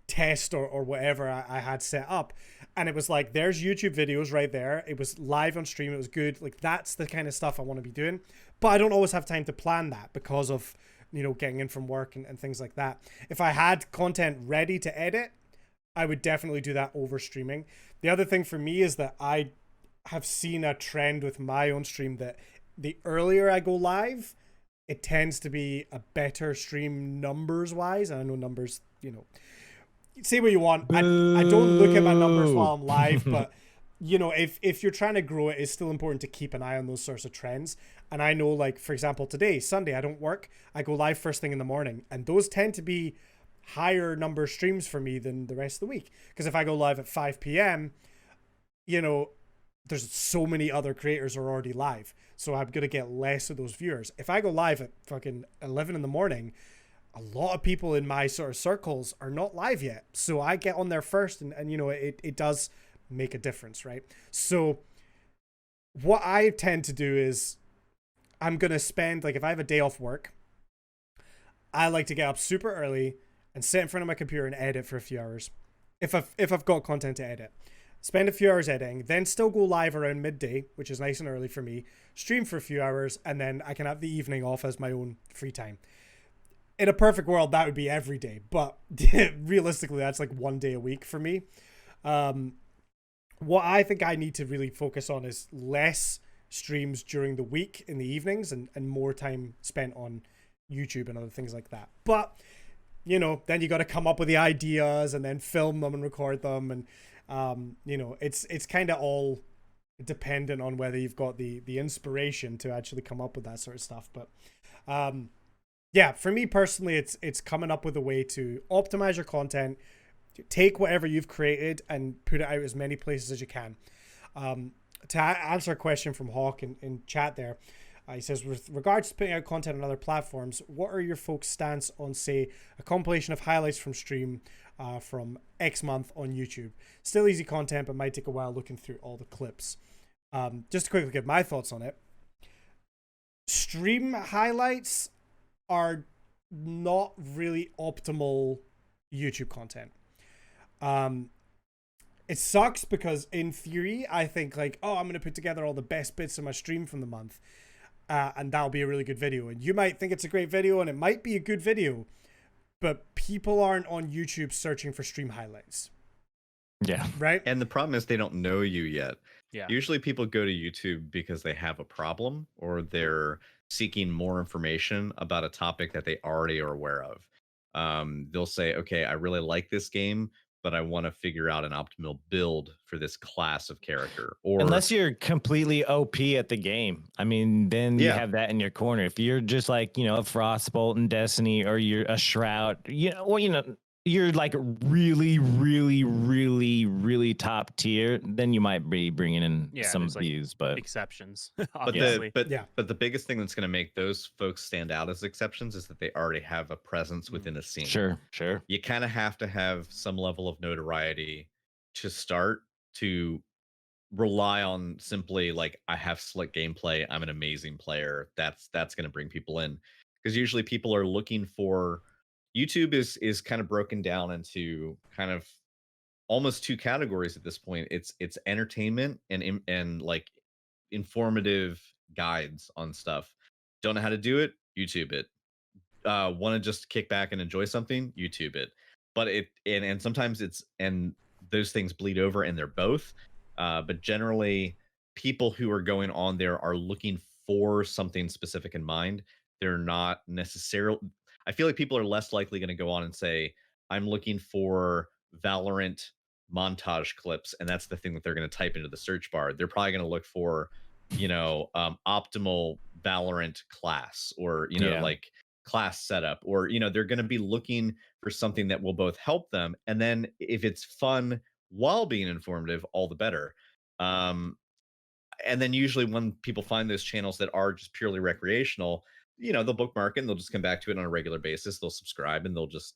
test or whatever I had set up. And it was like, there's YouTube videos right there. It was live on stream. It was good. Like, that's the kind of stuff I want to be doing. But I don't always have time to plan that because of, you know, getting in from work and things like that. If I had content ready to edit, I would definitely do that over streaming. The other thing for me is that I have seen a trend with my own stream that the earlier I go live, it tends to be a better stream numbers wise. And I know numbers, you know, say what you want. I don't look at my numbers while I'm live, but you know, if you're trying to grow it, it's still important to keep an eye on those sorts of trends. And I know, like, for example, today, Sunday, I don't work. I go live first thing in the morning, and those tend to be higher number streams for me than the rest of the week. Because if I go live at 5 p.m., you know, there's so many other creators are already live. So I'm going to get less of those viewers. If I go live at fucking 11 in the morning, a lot of people in my sort of circles are not live yet. So I get on there first and you know, it does make a difference, right? So what I tend to do is I'm going to spend, like, if I have a day off work, I like to get up super early and sit in front of my computer and edit for a few hours. If I've got content to edit. spend a few hours editing, then still go live around midday, which is nice and early for me, stream for a few hours, and then I can have the evening off as my own free time. In a perfect world, that would be every day, but realistically, that's like 1 day a week for me. What I think I need to really focus on is less streams during the week in the evenings, and more time spent on YouTube and other things like that. But, you know, then you got to come up with the ideas and then film them and record them. And, you know, it's kind of all dependent on whether you've got the inspiration to actually come up with that sort of stuff. But, yeah, for me personally, it's coming up with a way to optimize your content, take whatever you've created and put it out as many places as you can. To answer a question from Hawk in chat there, he says, with regards to putting out content on other platforms, what are your folks' stance on, say, a compilation of highlights from stream from X month on YouTube? Still easy content, but might take a while looking through all the clips. Just to quickly give my thoughts on it. Stream highlights are not really optimal YouTube content. It sucks because in theory, I think like, oh, I'm going to put together all the best bits of my stream from the month. And that'll be a really good video. And you might think it's a great video and it might be a good video, but people aren't on YouTube searching for stream highlights. Yeah. Right? And the problem is they don't know you yet. Yeah. Usually people go to YouTube because they have a problem or they're seeking more information about a topic that they already are aware of. They'll say, okay, I really like this game, but I want to figure out an optimal build for this class of character. Or unless you're completely OP at the game, I mean, then you Yeah. have that in your corner. If you're just like, you know, a Frostbolt in Destiny, or you're a Shroud, you know, well, you know, you're like really, really, really, really top tier, then you might be bringing in some there's, like, views. But exceptions, but obviously. the biggest thing that's going to make those folks stand out as exceptions is that they already have a presence within a scene. sure. You kind of have to have some level of notoriety to start to rely on simply like, I have slick gameplay, I'm an amazing player. That's going to bring people in, because usually people are looking for, YouTube is kind of broken down into kind of almost two categories at this point. It's entertainment and like informative guides on stuff. Don't know how to do it? YouTube it. Want to just kick back and enjoy something? YouTube it. But and sometimes it's, and those things bleed over and they're both. But generally, people who are going on there are looking for something specific in mind. They're not necessarily, I feel like people are less likely going to go on and say, I'm looking for Valorant montage clips, and that's the thing that they're going to type into the search bar. They're probably going to look for, optimal Valorant class, or Yeah. like class setup, or they're going to be looking for something that will both help them, and then if it's fun while being informative, all the better. And then usually when people find those channels that are just purely recreational, they'll bookmark it and they'll just come back to it on a regular basis. They'll subscribe and they'll just,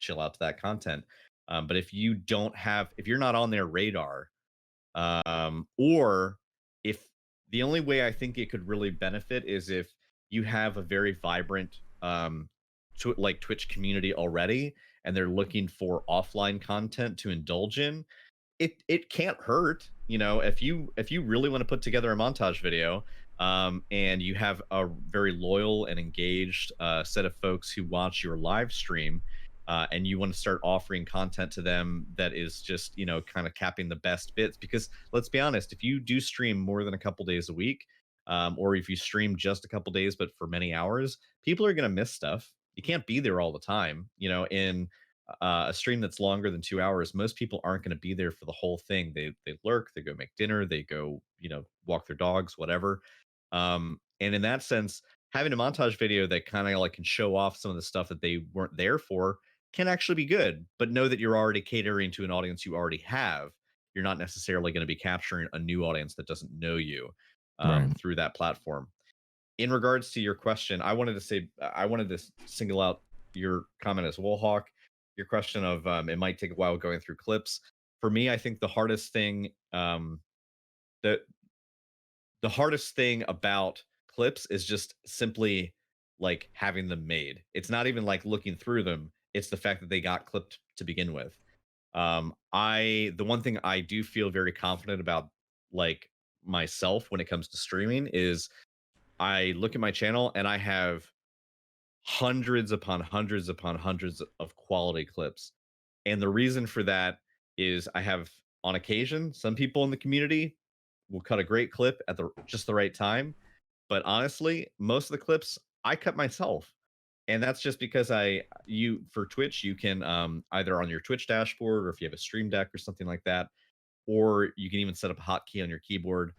chill out to that content. But if you're not on their radar, or if the only way I think it could really benefit is if you have a very vibrant, like Twitch community already, and they're looking for offline content to indulge in, it can't hurt. If you really want to put together a montage video, and you have a very loyal and engaged set of folks who watch your live stream, and you want to start offering content to them that is just kind of capping the best bits, because let's be honest, if you do stream more than a couple days a week, or if you stream just a couple days but for many hours, people are going to miss stuff. You can't be there all the time. In a stream that's longer than 2 hours, most people aren't going to be there for the whole thing. They lurk, they go make dinner, they go walk their dogs, whatever. And in that sense, having a montage video that kind of like can show off some of the stuff that they weren't there for can actually be good. But know that you're already catering to an audience you already have. You're not necessarily going to be capturing a new audience that doesn't know you, Right. through that platform. In regards to your question, I wanted to single out your comment as well, Hawk. Your question of, it might take a while going through clips. For me, I think the hardest thing, the hardest thing about clips is just simply like having them made. It's not even like looking through them. It's the fact that they got clipped to begin with. The one thing I do feel very confident about, like myself when it comes to streaming, is I look at my channel and I have hundreds upon hundreds upon hundreds of quality clips. And the reason for that is I have, on occasion, some people in the community will cut a great clip at the just the right time. But honestly, most of the clips I cut myself. And that's just because you for Twitch, you can either on your Twitch dashboard, or if you have a stream deck or something like that, or you can even set up a hotkey on your keyboard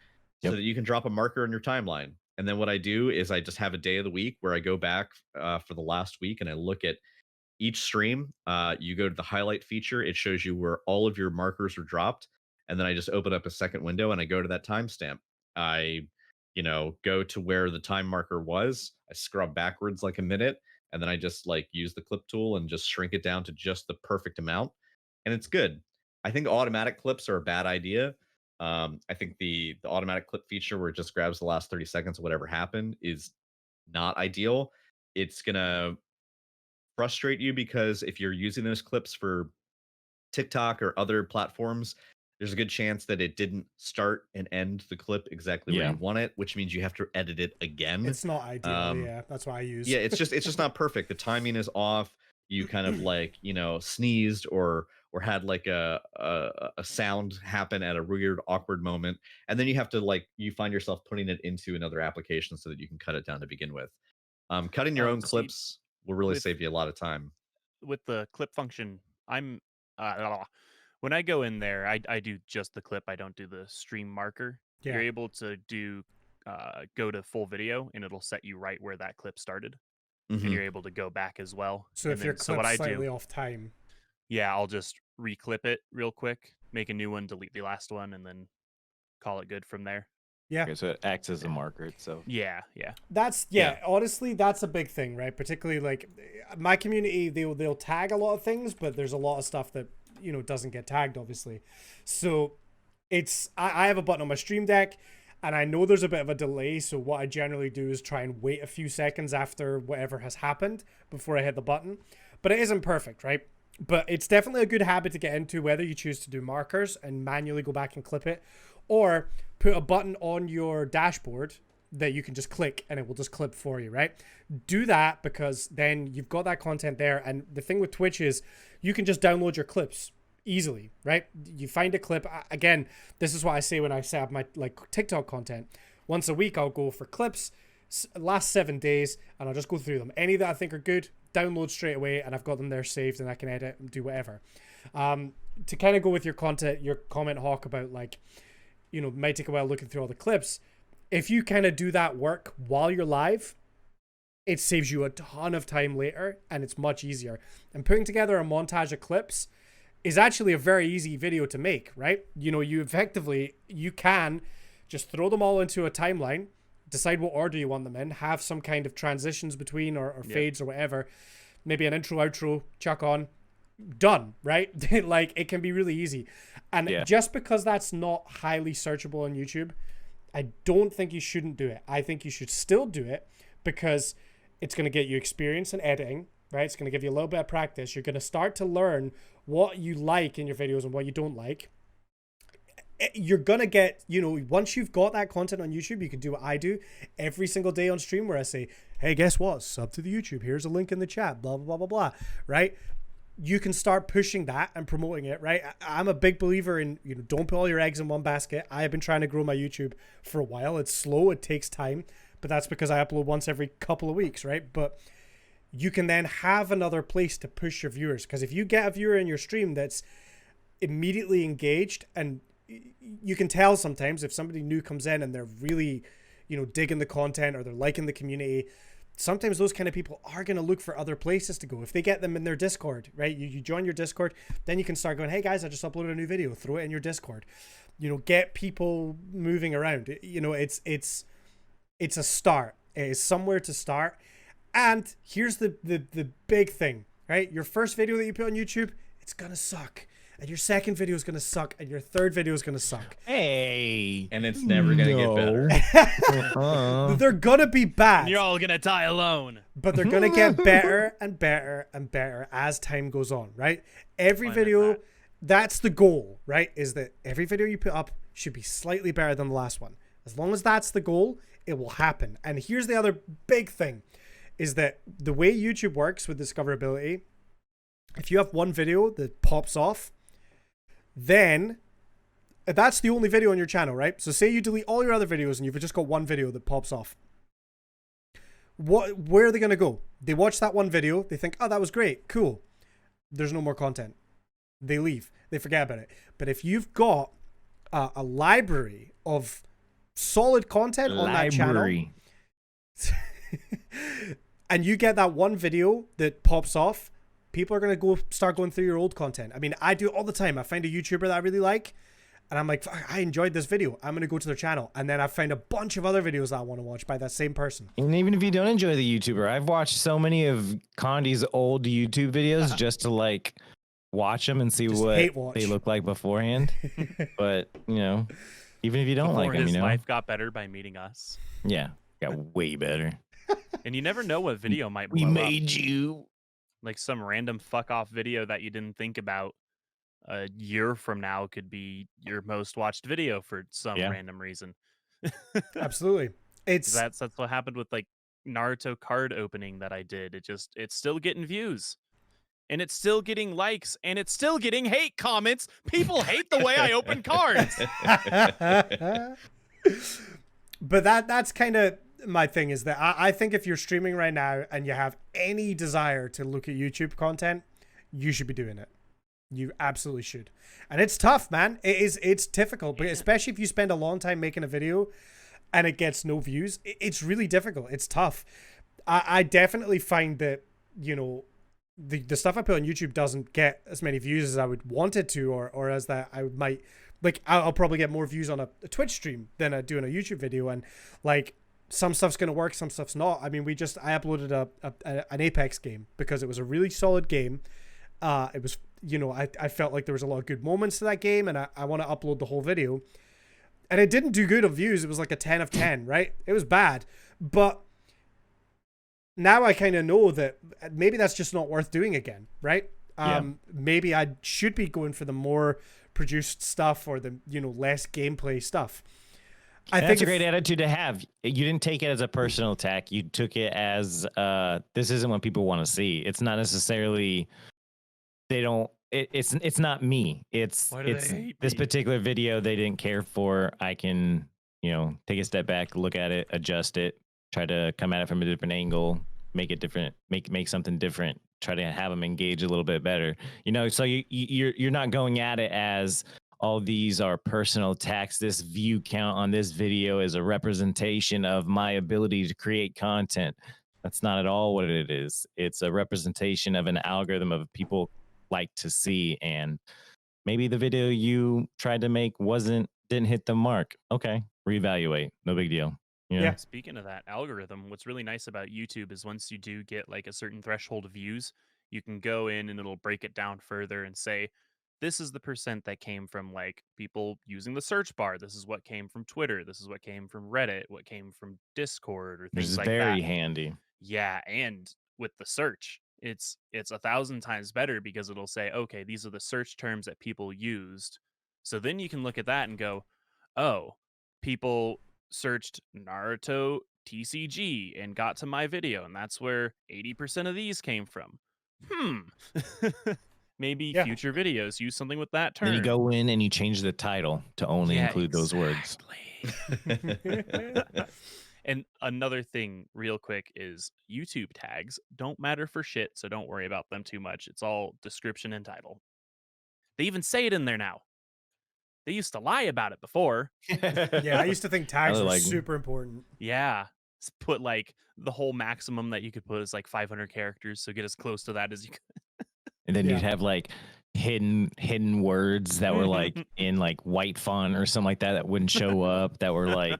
so Yep. that you can drop a marker on your timeline. And then what I do is I just have a day of the week where I go back for the last week and I look at each stream. You go to the highlight feature, it shows you where all of your markers are dropped. And then I just open up a second window and I go to that timestamp. I, go to where the time marker was. I scrub backwards like a minute, and then I just like use the clip tool and just shrink it down to just the perfect amount. And it's good. I think automatic clips are a bad idea. I think the automatic clip feature where it just grabs the last 30 seconds of whatever happened is not ideal. It's gonna frustrate you because if you're using those clips for TikTok or other platforms, there's a good chance that it didn't start and end the clip exactly where Yeah. you want it, which means you have to edit it again. It's not ideal. Yeah, that's what I use. Yeah, it's just not perfect. The timing is off. You kind of like, sneezed or had like a sound happen at a weird awkward moment, and then you have to like you find yourself putting it into another application so that you can cut it down to begin with. Cutting your own See, clips will really with save you a lot of time. the clip function, I'm when I go in there, I do just the clip. I don't do the stream marker. Yeah. You're able to do go to full video, and it'll set you right where that clip started, and Mhm. you're able to go back as well. So And if your then, so what clip's I slightly do, off time, yeah, I'll just reclip it real quick, make a new one, delete the last one, and then call it good from there. yeah, Okay, so it acts as a marker itself. Yeah, yeah. that's honestly, that's a big thing, right? Particularly like my community, they'll tag a lot of things, but there's a lot of stuff that doesn't get tagged, obviously. So it's I have a button on my stream deck, and I know there's a bit of a delay. So what I generally do is try and wait a few seconds after whatever has happened before I hit the button. But it isn't perfect, right? But it's definitely a good habit to get into, whether you choose to do markers and manually go back and clip it, or put a button on your dashboard that you can just click and it will just clip for you, right? Do that, because then you've got that content there. And the thing with Twitch is you can just download your clips easily, right? You find a clip. Again, this is what I say when I set up my like TikTok content. Once a week, I'll go for clips, last 7 days, and I'll just go through them. Any that I think are good, download straight away, and I've got them there saved, and I can edit and do whatever. To kind of go with your content, your comment, Hawk, about like, it might take a while looking through all the clips. If you kind of do that work while you're live, it saves you a ton of time later, and it's much easier. And putting together a montage of clips is actually a very easy video to make, right? You can just throw them all into a timeline, decide what order you want them in, have some kind of transitions between or fades or whatever, maybe an intro, outro, chuck on, done, right? Like, it can be really easy. And just because that's not highly searchable on YouTube, I don't think you shouldn't do it. I think you should still do it, because it's going to get you experience in editing, right? It's going to give you a little bit of practice. You're going to start to learn what you like in your videos and what you don't like. You're going to get, once you've got that content on YouTube, you can do what I do every single day on stream, where I say, hey, guess what? Sub to the YouTube. Here's a link in the chat, blah, blah, blah, blah, blah, right? You can start pushing that and promoting it, right? I'm a big believer in, don't put all your eggs in one basket. I have been trying to grow my YouTube for a while. It's slow. It takes time, but that's because I upload once every couple of weeks, right? But you can then have another place to push your viewers, because if you get a viewer in your stream that's immediately engaged, and you can tell sometimes if somebody new comes in and they're really, digging the content or they're liking the community, sometimes those kind of people are going to look for other places to go. If they get them in their Discord, right? You join your Discord, then you can start going, hey guys, I just uploaded a new video, throw it in your Discord. Get people moving around. It's a start. It is somewhere to start. And here's the big thing, right? Your first video that you put on YouTube, it's going to suck. And your second video is going to suck. And your third video is going to suck. Hey. And it's never going to get better. They're going to be bad. And you're all gonna die alone. But they're going to get better and better and better as time goes on, right? Every Fine with video, that. that's the goal, right? Is that every video you put up should be slightly better than the last one. As long as that's the goal, it will happen. And here's the other big thing, is that the way YouTube works with discoverability, if you have one video that pops off, then that's the only video on your channel, right? So say you delete all your other videos and you've just got one video that pops off. Where are they going to go? They watch that one video, they think, oh, that was great, cool. There's no more content. They leave. They forget about it. But if you've got a library of solid content on that channel, and you get that one video that pops off, people are going to start going through your old content. I mean, I do it all the time. I find a YouTuber that I really like, and I'm like, I enjoyed this video. I'm going to go to their channel. And then I find a bunch of other videos that I want to watch by that same person. And even if you don't enjoy the YouTuber, I've watched so many of Condi's old YouTube videos just to like watch them and see Just what they look like beforehand. But, you know, even if you don't like them, his you know, life got better by meeting us. yeah, got way better. And you never know what video might blow We up. made you. Like some random fuck off video that you didn't think about a year from now could be your most watched video for some random reason. Absolutely. That's what happened with like Naruto card opening that I did. It's still getting views. And it's still getting likes, and it's still getting hate comments. People hate the way I open cards. But that's kind of my thing, is that I think if you're streaming right now and you have any desire to look at YouTube content, you should be doing it. You absolutely should. And it's tough, man. It's difficult, but especially if you spend a long time making a video and it gets no views, it's really difficult. It's tough. I definitely find that, you know, the stuff I put on YouTube doesn't get as many views as I would want it to, or as that I might, like, I'll probably get more views on a Twitch stream than I do on a YouTube video. And like, some stuff's going to work, some stuff's not. I mean, I uploaded an Apex game because it was a really solid game. It was, you know, I felt like there was a lot of good moments to that game, and I want to upload the whole video. And it didn't do good on views. It was like a 10 of 10, right? It was bad. But now I kind of know that maybe that's just not worth doing again, right? Maybe I should be going for the more produced stuff, or the, you know, less gameplay stuff. I think That's a great attitude to have. You didn't take it as a personal attack. You took it as this isn't what people want to see. It's not necessarily it's not me. It's this particular video they didn't care for. I can, you know, take a step back, look at it, adjust it, try to come at it from a different angle, make it different, make something different, try to have them engage a little bit better. You know, so you're not going at it as all these are personal attacks. This view count on this video is a representation of my ability to create content. That's not at all what it is. It's a representation of an algorithm of people like to see, and maybe the video you tried to make didn't hit the mark. Okay, reevaluate. No big deal. You know? Yeah. Speaking of that algorithm, what's really nice about YouTube is once you do get like a certain threshold of views, you can go in and it'll break it down further and say, this is the percent that came from like people using the search bar. This is what came from Twitter. This is what came from Reddit, what came from Discord, or things like that. Very handy. Yeah, and with the search, it's 1,000 times better because it'll say, okay, these are the search terms that people used. So then you can look at that and go, oh, people searched Naruto TCG and got to my video, and that's where 80% of these came from. Maybe future videos use something with that term. Then you go in and you change the title to only include those words. And another thing real quick is YouTube tags don't matter for shit, so don't worry about them too much. It's all description and title. They even say it in there now. They used to lie about it before. Yeah, I used to think tags were super important. Yeah. Put like the whole maximum that you could put is like 500 characters, so get as close to that as you could. And then you'd have like hidden words that were like in like white font or something like that wouldn't show up, that were like,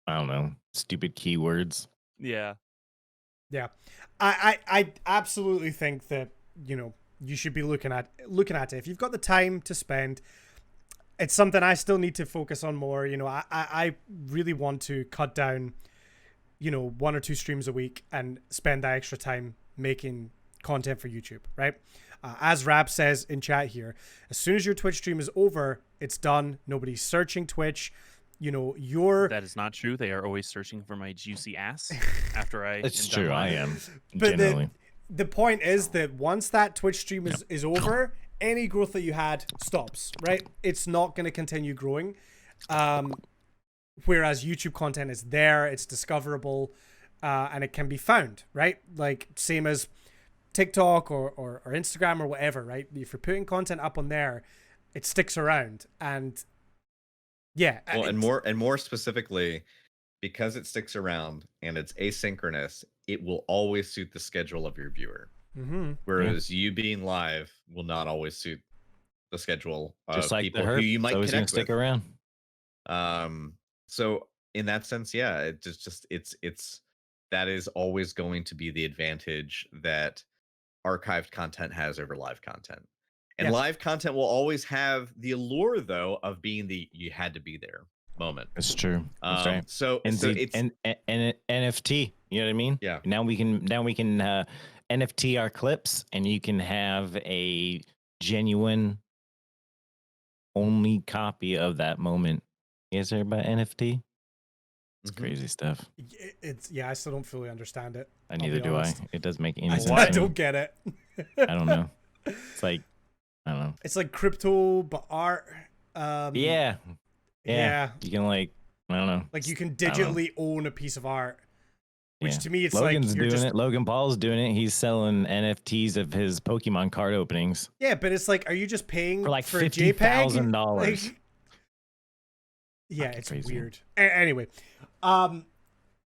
I don't know, stupid keywords. Yeah. Yeah. I absolutely think that, you know, you should be looking at it. If you've got the time to spend, it's something I still need to focus on more. You know, I really want to cut down, you know, 1 or 2 streams a week and spend that extra time making content for YouTube, right? As Rab says in chat here, as soon as your Twitch stream is over, it's done. Nobody's searching Twitch. You know, That is not true. They are always searching for my juicy ass after I. It's am done true. I live. am But generally. the point is that once that Twitch stream is over, any growth that you had stops, right? It's not going to continue growing. Whereas YouTube content is there, it's discoverable, and it can be found, right? Like same as TikTok or Instagram or whatever, right? If you're putting content up on there, it sticks around. And yeah. Well, and more specifically, because it sticks around and it's asynchronous, it will always suit the schedule of your viewer. Whereas you being live will not always suit the schedule Just of like people the herp, who you might always gonna connect stick with. around. So in that sense, yeah, it it's that is always going to be the advantage that archived content has over live content. And Yeah. live content will always have the allure, though, of being the you had to be there moment. That's true. That's right. So it's and NFT. You know what I mean? Yeah. Now we can NFT our clips, and you can have a genuine only copy of that moment. You guys heard about NFT? It's crazy stuff. It's I still don't fully understand it. Neither do I. It doesn't make any sense. I to me. don't get it. I don't know. It's like I don't know. It's like crypto, but art. Yeah. You can like I don't know. Like you can I don't know. digitally own a piece of art, which Yeah. to me it's Logan's like you're doing just it. Logan Paul's doing it. He's selling NFTs of his Pokemon card openings yeah, but it's like, are you just paying for like for a JPEG? $50,000. Like, yeah, Fucking it's crazy. weird. Anyway,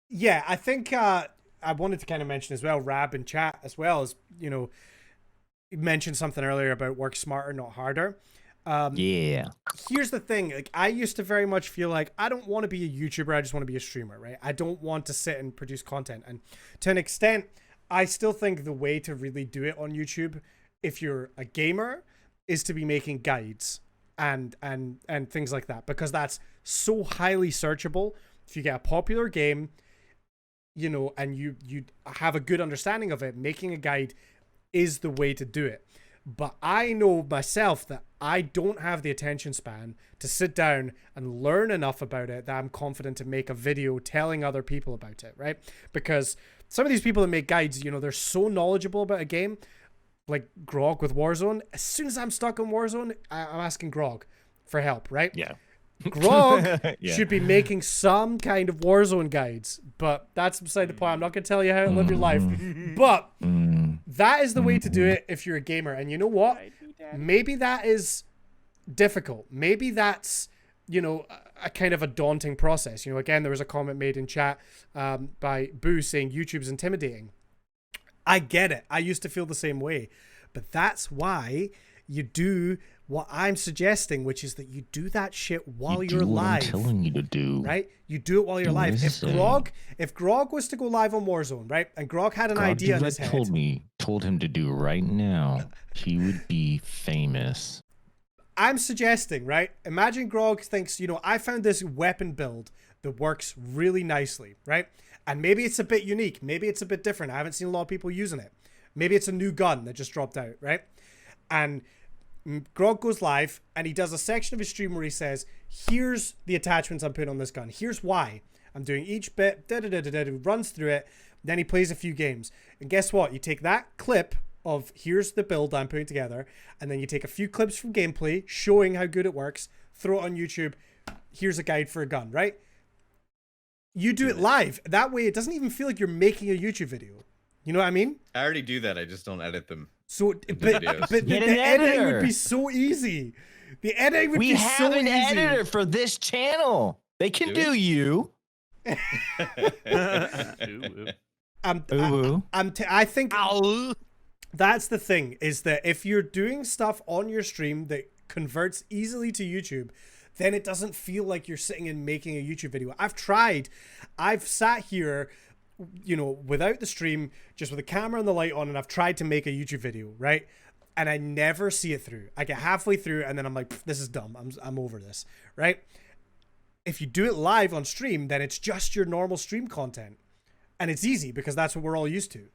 yeah, I think I wanted to kind of mention as well, Rab in chat as well as you mentioned something earlier about work smarter, not harder. Yeah. Here's the thing, like I used to very much feel like I don't want to be a YouTuber, I just want to be a streamer, right? I don't want to sit and produce content. And to an extent, I still think the way to really do it on YouTube, if you're a gamer, is to be making guides and things like that, because that's so highly searchable. If you get a popular game, and you have a good understanding of it, making a guide is the way to do it. But I know myself that I don't have the attention span to sit down and learn enough about it that I'm confident to make a video telling other people about it, right? Because some of these people that make guides, they're so knowledgeable about a game, like Grog with Warzone. As soon as I'm stuck on Warzone, I'm asking Grog for help, right? Yeah. Grog Yeah. should be making some kind of Warzone guides, but that's beside the point. I'm not going to tell you how to live your life, but that is the way to do it if you're a gamer. And you know what? Maybe that is difficult. Maybe that's, a kind of a daunting process. Again, there was a comment made in chat by Boo saying YouTube's intimidating. I get it. I used to feel the same way, but that's why you do what I'm suggesting, which is that you do that shit while you're live. I'm telling you to do. Right? You do it while you're live. If Grog was to go live on Warzone, right? And Grog had an idea in his head. Told him to do right now, he would be famous. I'm suggesting, right? Imagine Grog thinks, I found this weapon build that works really nicely, right? And maybe it's a bit unique. Maybe it's a bit different. I haven't seen a lot of people using it. Maybe it's a new gun that just dropped out, right? And Grog goes live and he does a section of his stream where he says, here's the attachments I'm putting on this gun. Here's why I'm doing each bit, runs through it. Then he plays a few games. And guess what? You take that clip of here's the build I'm putting together, and then you take a few clips from gameplay showing how good it works, throw it on YouTube. Here's a guide for a gun, right? You do it live. That way it doesn't even feel like you're making a YouTube video. You know what I mean? I already do that. I just don't edit them. So, but the editing would be so easy. The editing would be so easy. We have an editor for this channel. They can do you. I think that's the thing, is that if you're doing stuff on your stream that converts easily to YouTube, then it doesn't feel like you're sitting and making a YouTube video. I've sat here, without the stream, just with the camera and the light on, and I've tried to make a YouTube video, right? And I never see it through. I get halfway through and then I'm like, this is dumb. I'm over this, right? If you do it live on stream, then it's just your normal stream content. And it's easy because that's what we're all used to.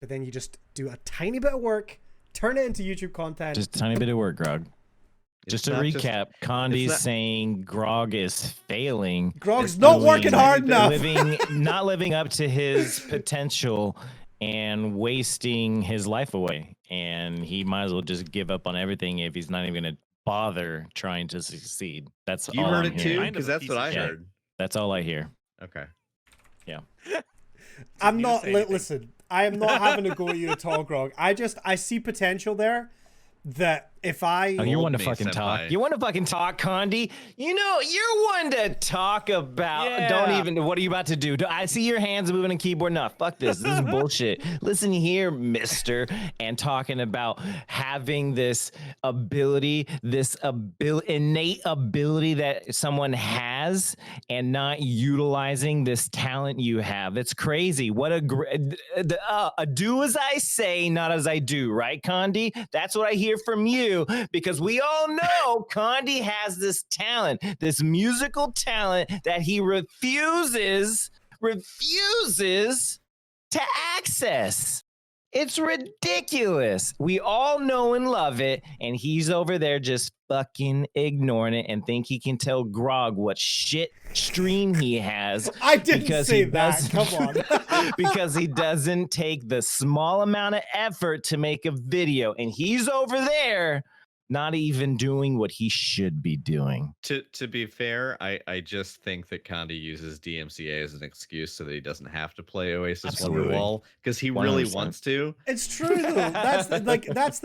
But then you just do a tiny bit of work turn it into YouTube content. Just a tiny bit of work, Grog. Just to recap, Condi's saying Grog is failing. Grog's not working hard enough. Not living up to his potential and wasting his life away. And he might as well just give up on everything if he's not even going to bother trying to succeed. That's you all heard I'm it hearing. too, because that's what I heard. That's all I hear. Okay. Yeah. I'm not. Listen, I am not having to go at you at all, Grog. I see potential there. That if I... Oh, you want to fucking talk. You want to fucking talk, Condi. You know, you're one to talk about. Yeah. Don't even... What are you about to do? I see your hands moving on keyboard. No, fuck this. This is bullshit. Listen here, mister. And talking about having this ability, innate ability that someone has and not utilizing this talent you have. That's crazy. What a do as I say, not as I do, right, Condi? That's what I hear from you, because we all know Condi has this talent, this musical talent that he refuses to access. It's ridiculous. We all know and love it, and he's over there just fucking ignoring it and think he can tell Grog what shit stream he has. I didn't say that. Come on. Because he doesn't take the small amount of effort to make a video, and he's over there not even doing what he should be doing. To be fair, I just think that Condi uses DMCA as an excuse so that he doesn't have to play Oasis Wonderwall, because he really 100%. wants to. It's true though. That's the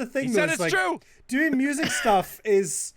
thing. He though. said it's like, true. Doing music stuff is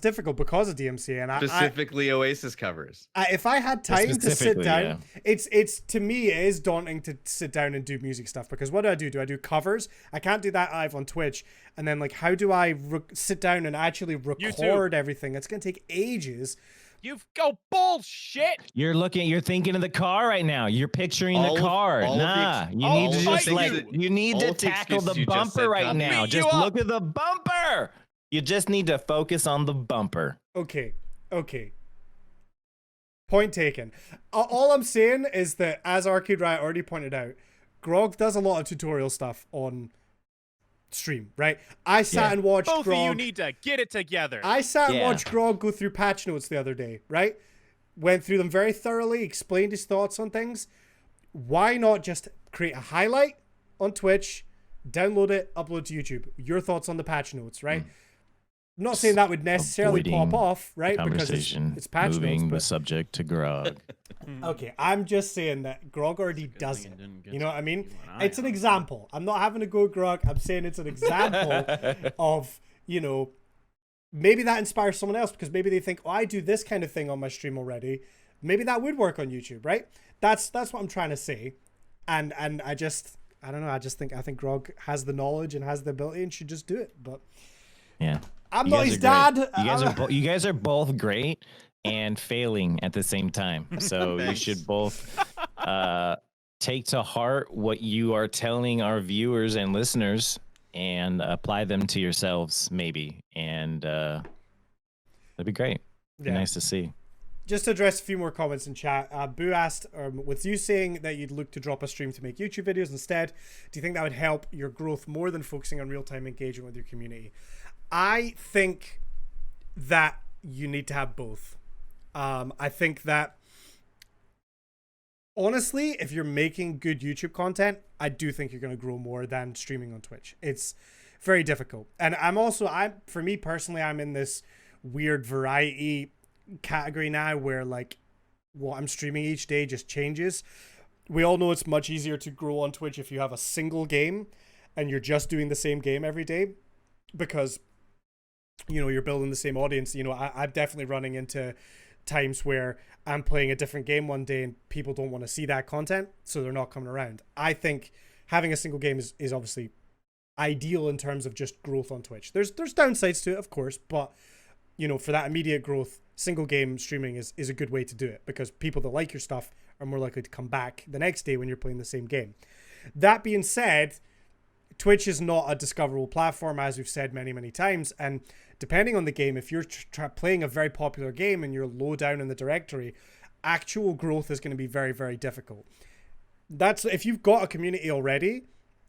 difficult because of DMCA, and Specifically Oasis covers. if I had time to sit down, yeah. it's to me it is daunting to sit down and do music stuff, because what do? Do I do covers? I can't do that live on Twitch, and then like how do I sit down and actually record everything? It's gonna take ages. You've go bullshit. You're thinking of the car right now. You're picturing All the of- car. all of the Nah, ex- you all need of to the just things like that- you need all to of the tackle the excuses you just bumper said, right Tommy. now. Beat Just you look at the bumper. You just need to focus on the bumper. Okay. Point taken. All I'm saying is that, as Arcade Riot already pointed out, Grog does a lot of tutorial stuff on stream, right? I sat and watched Both Grog. of you need to get it together. I sat and Yeah. watched Grog go through patch notes the other day, right? Went through them very thoroughly, explained his thoughts on things. Why not just create a highlight on Twitch, download it, upload to YouTube? Your thoughts on the patch notes, right? I'm not saying that would necessarily pop off, right? Because it's patch moving notes. the subject to Grog. Okay, I'm just saying that Grog already does it. You know what I mean? It's an example. I'm not having to go Grog. I'm saying it's an example of, you know, maybe that inspires someone else, because maybe they think, oh, I do this kind of thing on my stream already. Maybe that would work on YouTube, right? That's what I'm trying to say. And I don't know. I think Grog has the knowledge and has the ability and should just do it. But Yeah. I'm You not guys his are dad. great. You guys are both great and failing at the same time. So you should both take to heart what you are telling our viewers and listeners and apply them to yourselves, maybe. And that'd be great. Be nice to see. Just to address a few more comments in chat, Boo asked, with you saying that you'd look to drop a stream to make YouTube videos instead, do you think that would help your growth more than focusing on real-time engagement with your community? I think that you need to have both. I think that, honestly, if you're making good YouTube content, I do think you're going to grow more than streaming on Twitch. It's very difficult. And for me personally, I'm in this weird variety category now where like what I'm streaming each day just changes. We all know it's much easier to grow on Twitch if you have a single game and you're just doing the same game every day, because you know you're building the same audience. You know, I'm definitely running into times where I'm playing a different game one day and people don't want to see that content, so they're not coming around. I think having a single game is obviously ideal in terms of just growth on Twitch. There's downsides to it, of course, but you know, for that immediate growth, single game streaming is a good way to do it, because people that like your stuff are more likely to come back the next day when you're playing the same game. That being said, Twitch is not a discoverable platform, as we've said many, many times. And depending on the game, if you're playing a very popular game and you're low down in the directory, actual growth is going to be very, very difficult. That's if you've got a community already,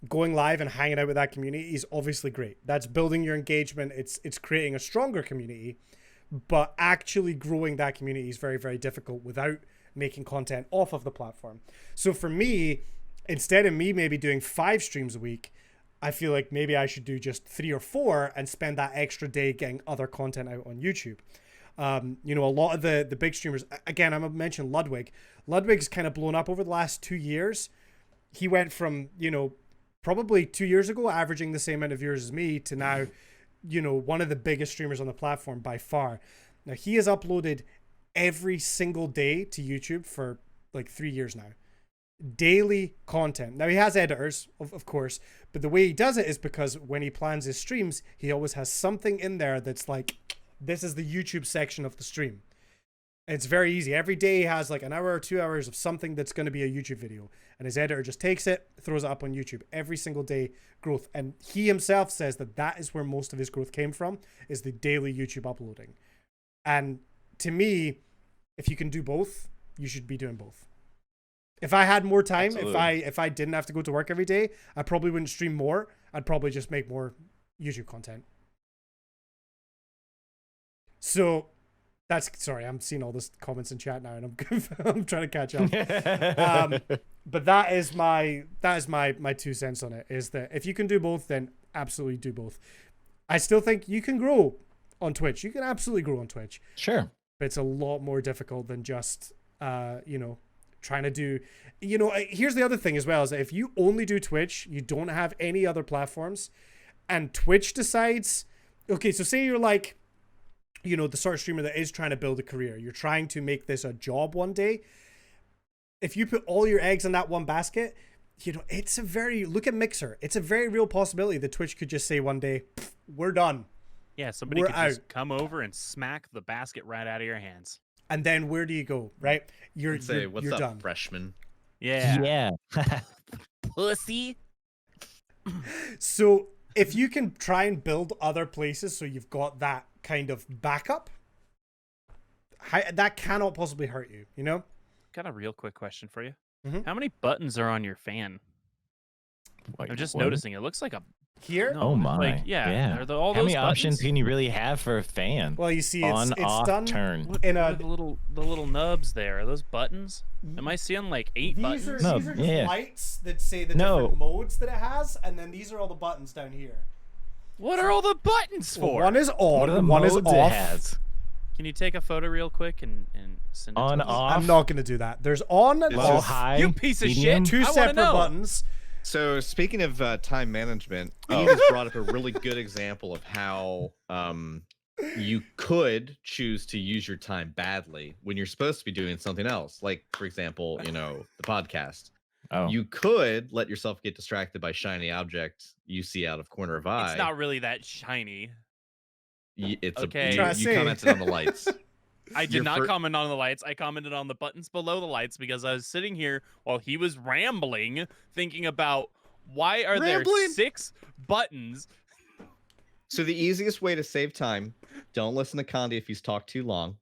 going live and hanging out with that community is obviously great. That's building your engagement. It's creating a stronger community, but actually growing that community is very, very difficult without making content off of the platform. So for me, instead of me maybe doing 5 streams a week, I feel like maybe I should do just 3 or 4 and spend that extra day getting other content out on YouTube. You know, a lot of the big streamers, again, I'm going to mention Ludwig. Ludwig's kind of blown up over the last 2 years. He went from, you know, probably 2 years ago, averaging the same amount of viewers as me, to now, you know, one of the biggest streamers on the platform by far. Now, he has uploaded every single day to YouTube for like 3 years now. Daily content. Now, he has editors, of course, but the way he does it is because when he plans his streams, he always has something in there that's like, this is the YouTube section of the stream. It's very easy. Every day he has like an hour or 2 hours of something that's going to be a YouTube video. And his editor just takes it, throws it up on YouTube. Every single day growth. And he himself says that that is where most of his growth came from, is the daily YouTube uploading. And to me, if you can do both, you should be doing both. If I had more time, if I didn't have to go to work every day, I probably wouldn't stream more. I'd probably just make more YouTube content. So that's, sorry, I'm seeing all this comments in chat now, and I'm trying to catch up. But that is my 2 cents on it, is that if you can do both, then absolutely do both. I still think you can grow on Twitch. You can absolutely grow on Twitch. Sure. But it's a lot more difficult than just, you know, trying to do, you know, here's the other thing as well, is that if you only do Twitch, you don't have any other platforms, and Twitch decides, okay, so say you're like, you know, the sort of streamer that is trying to build a career, you're trying to make this a job one day. If you put all your eggs in that one basket, you know, it's a very, look at Mixer. It's a very real possibility that Twitch could just say one day, we're done. Yeah, somebody could just come over and smack the basket right out of your hands. And then where do you go, right? You're what's you're up, done. freshman? Yeah. Yeah. Pussy. So if you can try and build other places so you've got that kind of backup, that cannot possibly hurt you, you know? Got a real quick question for you. Mhm. How many buttons are on your fan? I'm just noticing. It looks like a Here? no, Oh my. like, yeah. Are all How those many options buttons? can you really have for a fan? Well, you see, On, it's off, done turn. in What a. are the little nubs there? Are those buttons? Am I seeing like 8 buttons? These No, are just yeah. lights that say the No. different modes that it has, and then these are all the buttons down here. What are all the buttons for? One is What are the on, one is modes it off. has? Can you take a photo real quick and send it On, to me? off. I'm not going to do that. There's on and It's Low, off. high, You piece of medium? shit. Two I wanna separate know. buttons. So speaking of time management, Ian has brought up a really good example of how you could choose to use your time badly when you're supposed to be doing something else. Like, for example, you know, the podcast. Oh. You could let yourself get distracted by shiny objects you see out of corner of eye. It's not really that shiny. It's Okay. you commented on the lights. I did Your not fir- comment on the lights. I commented on the buttons below the lights because I was sitting here while he was rambling, thinking about why are there Rambling? 6 buttons? So the easiest way to save time, don't listen to Condi if he's talked too long,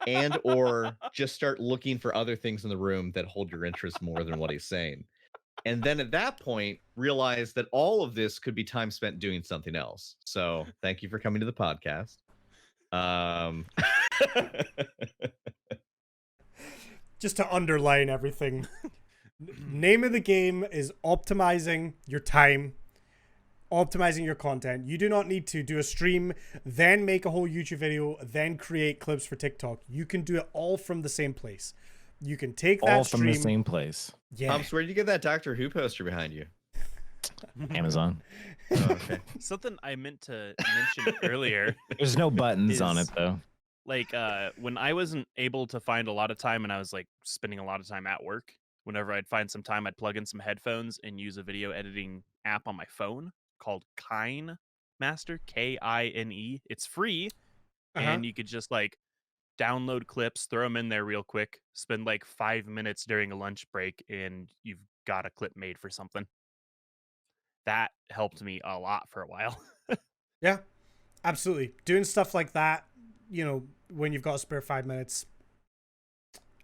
and or just start looking for other things in the room that hold your interest more than what he's saying. And then at that point, realize that all of this could be time spent doing something else. So thank you for coming to the podcast. Just to underline everything. Name of the game is optimizing your time, optimizing your content. You do not need to do a stream, then make a whole YouTube video, then create clips for TikTok. You can do it all from the same place. You can take that All stream. from the same place. Yeah. So where did you get that Doctor Who poster behind you? Amazon. Oh, okay. Something I meant to mention earlier, There's no buttons on it Is- though. like when I wasn't able to find a lot of time and I was like spending a lot of time at work, whenever I'd find some time, I'd plug in some headphones and use a video editing app on my phone called Kine Master, Kine. It's free, and you could just like download clips, throw them in there real quick, spend like 5 minutes during a lunch break, and you've got a clip made for something. That helped me a lot for a while. Yeah, absolutely. Doing stuff like that, you know, when you've got a spare 5 minutes,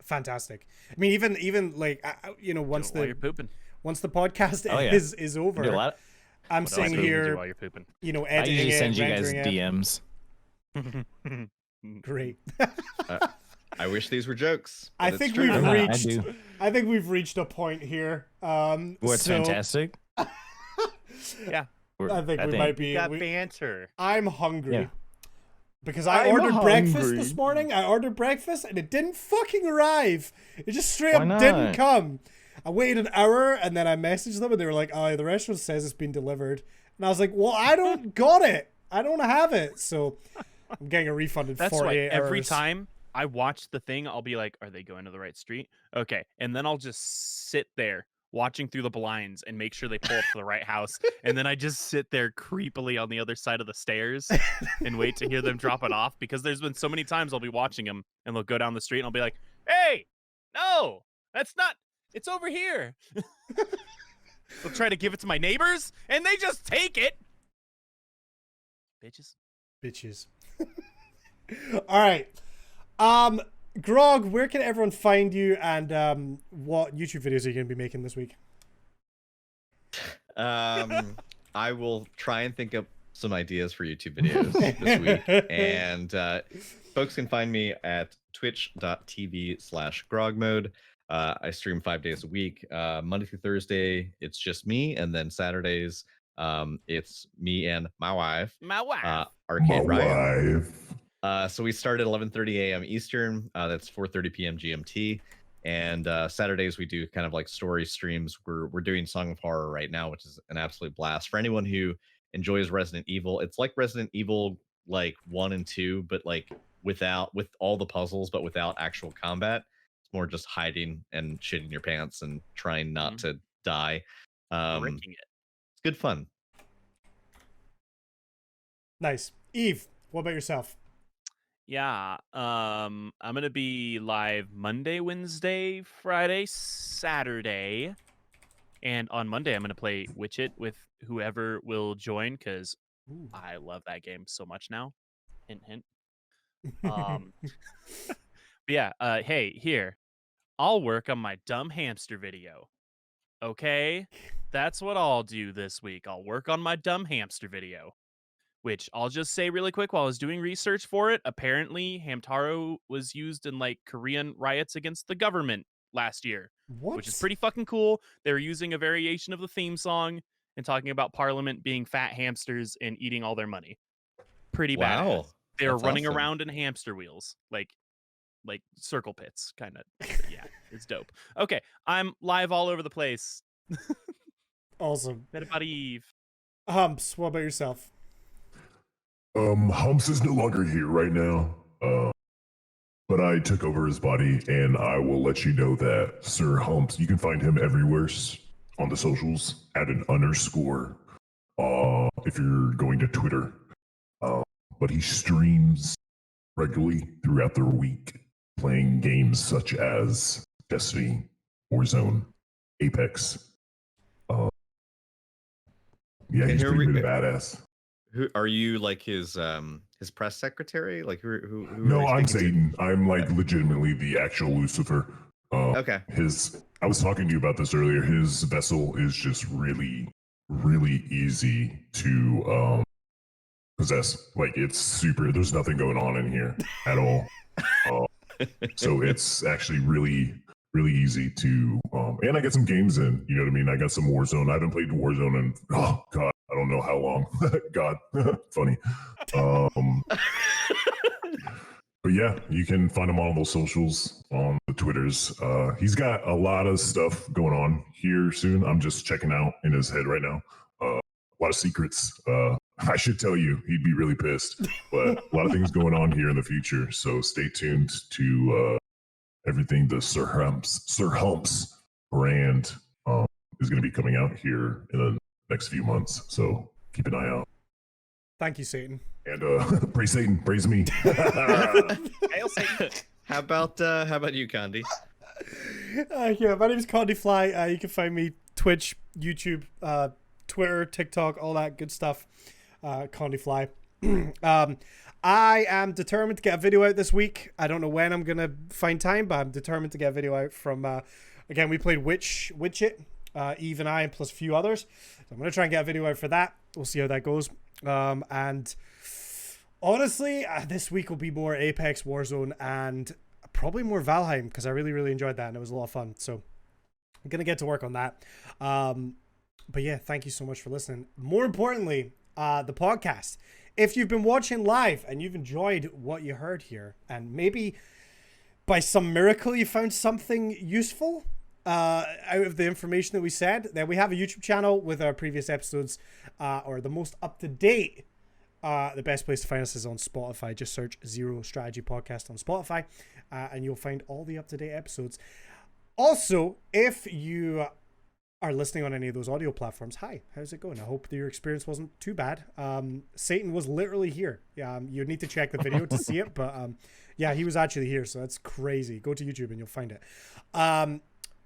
fantastic. I mean, even like, you know, Do it while you're pooping. once the podcast Oh, yeah. is We do a over, lot. I'm What else sitting do you do here, while you're pooping? I editing usually it, send you guys rendering it. DMs. Great. I wish these were jokes. I but think it's true. we've I reached. do. I think we've reached a point here. What's so fantastic? Yeah. I think we might be. Got banter. I'm hungry. Yeah. Because I I'm ordered breakfast hungry. this morning. I ordered breakfast and it didn't fucking arrive. It just straight Why up not? didn't come. I waited an hour and then I messaged them and they were like, "Oh, the restaurant says it's been delivered." And I was like, "Well, I don't got it. I don't have it." So I'm getting a refund in That's 48 why every hours. time I watch the thing, I'll be like, "Are they going to the right street?" Okay, and then I'll just sit there watching through the blinds and make sure they pull up to the right house, and then I just sit there creepily on the other side of the stairs and wait to hear them drop it off, because there's been so many times I'll be watching them and they'll go down the street and I'll be like, "Hey, no, that's not. It's over here." They'll try to give it to my neighbors, and they just take it. Bitches. Bitches. All right. Grog, where can everyone find you and what YouTube videos are you going to be making this week? I will try and think up some ideas for YouTube videos this week. And folks can find me at twitch.tv/grogmode. I stream 5 days a week. Monday through Thursday, it's just me. And then Saturdays, it's me and my wife. My wife. Arcade Riot. So we start at 11:30 a.m. Eastern. That's 4:30 p.m. GMT. And Saturdays we do kind of like story streams. We're doing Song of Horror right now, which is an absolute blast for anyone who enjoys Resident Evil. It's like Resident Evil like 1 and 2, but like with all the puzzles, but without actual combat. It's more just hiding and shitting your pants and trying not to die. Breaking it. It's good fun. Nice. Eve, what about yourself? Yeah, I'm gonna be live Monday, Wednesday, Friday, Saturday, and on Monday I'm gonna play Witch It with whoever will join, because I love that game so much now. Hint, hint. But yeah, hey, here, I'll work on my dumb hamster video. Okay, that's what I'll do this week. I'll work on my dumb hamster video. Which I'll just say really quick, while I was doing research for it, apparently Hamtaro was used in like Korean riots against the government last year, What? which is pretty fucking cool. They were using a variation of the theme song and talking about Parliament being fat hamsters and eating all their money. Pretty Wow, badass. They were that's running awesome. around in hamster wheels, like circle pits, kind of. Yeah, it's dope. Okay, I'm live all over the place. Awesome. What about Eve? Humps, what about yourself? Humps is no longer here right now. But I took over his body, and I will let you know that Sir Humps, you can find him everywhere on the socials at an underscore. If you're going to Twitter. But he streams regularly throughout the week, playing games such as Destiny, Warzone, Apex. Yeah, And he's here pretty we- big badass. Who are you, like his press secretary? Like who No, are you I'm speaking to? Satan. I'm like legitimately the actual Lucifer. Okay. I was talking to you about this earlier. His vessel is just really, really easy to possess. Like it's super. There's nothing going on in here at all. So it's actually really, really easy to. And I get some games in. You know what I mean? I got some Warzone. I haven't played Warzone in oh god, I don't know how long. God, funny. But yeah, you can find him on all those socials, on the Twitters. He's got a lot of stuff going on here soon. I'm just checking out in his head right now. A lot of secrets. I should tell you, he'd be really pissed. But a lot of things going on here in the future. So stay tuned to everything the Sir Humps brand is going to be coming out here in the next few months. So keep an eye out. Thank you, Satan. And praise Satan, praise me. Hail Satan. How about you, Condi? Yeah, my name is Condy Fly. You can find me Twitch, YouTube, Twitter, TikTok, all that good stuff. Condy Fly. I am determined to get a video out this week. I don't know when I'm gonna find time, but I'm determined to get a video out from. Again, we played Witch It Eve and I, plus a few others. So I'm going to try and get a video out for that. We'll see how that goes. And honestly, this week will be more Apex, Warzone, and probably more Valheim, because I really, really enjoyed that, and it was a lot of fun. So I'm going to get to work on that. But yeah, thank you so much for listening. More importantly, the podcast. If you've been watching live and you've enjoyed what you heard here, and maybe by some miracle you found something useful out of the information that we said, then we have a YouTube channel with our previous episodes, or the most up-to-date. The best place to find us is on Spotify. Just search Zero Strategy Podcast on Spotify, and you'll find all the up-to-date episodes. Also, if you are listening on any of those audio platforms, hi, how's it going? I hope that your experience wasn't too bad. Satan was literally here. You'd need to check the video to see it, but yeah, he was actually here, so that's crazy. Go to YouTube and you'll find it.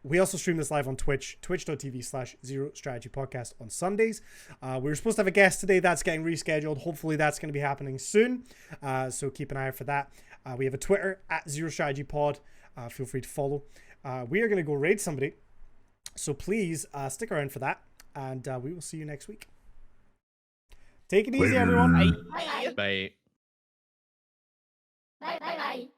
We also stream this live on Twitch, twitch.tv/Zero Strategy Podcast on Sundays. We were supposed to have a guest today. That's getting rescheduled. Hopefully that's going to be happening soon. So keep an eye out for that. We have a Twitter at Zero Strategy Pod. Feel free to follow. We are going to go raid somebody. So please stick around for that. And we will see you next week. Take it easy, Later. everyone. Bye. Bye bye.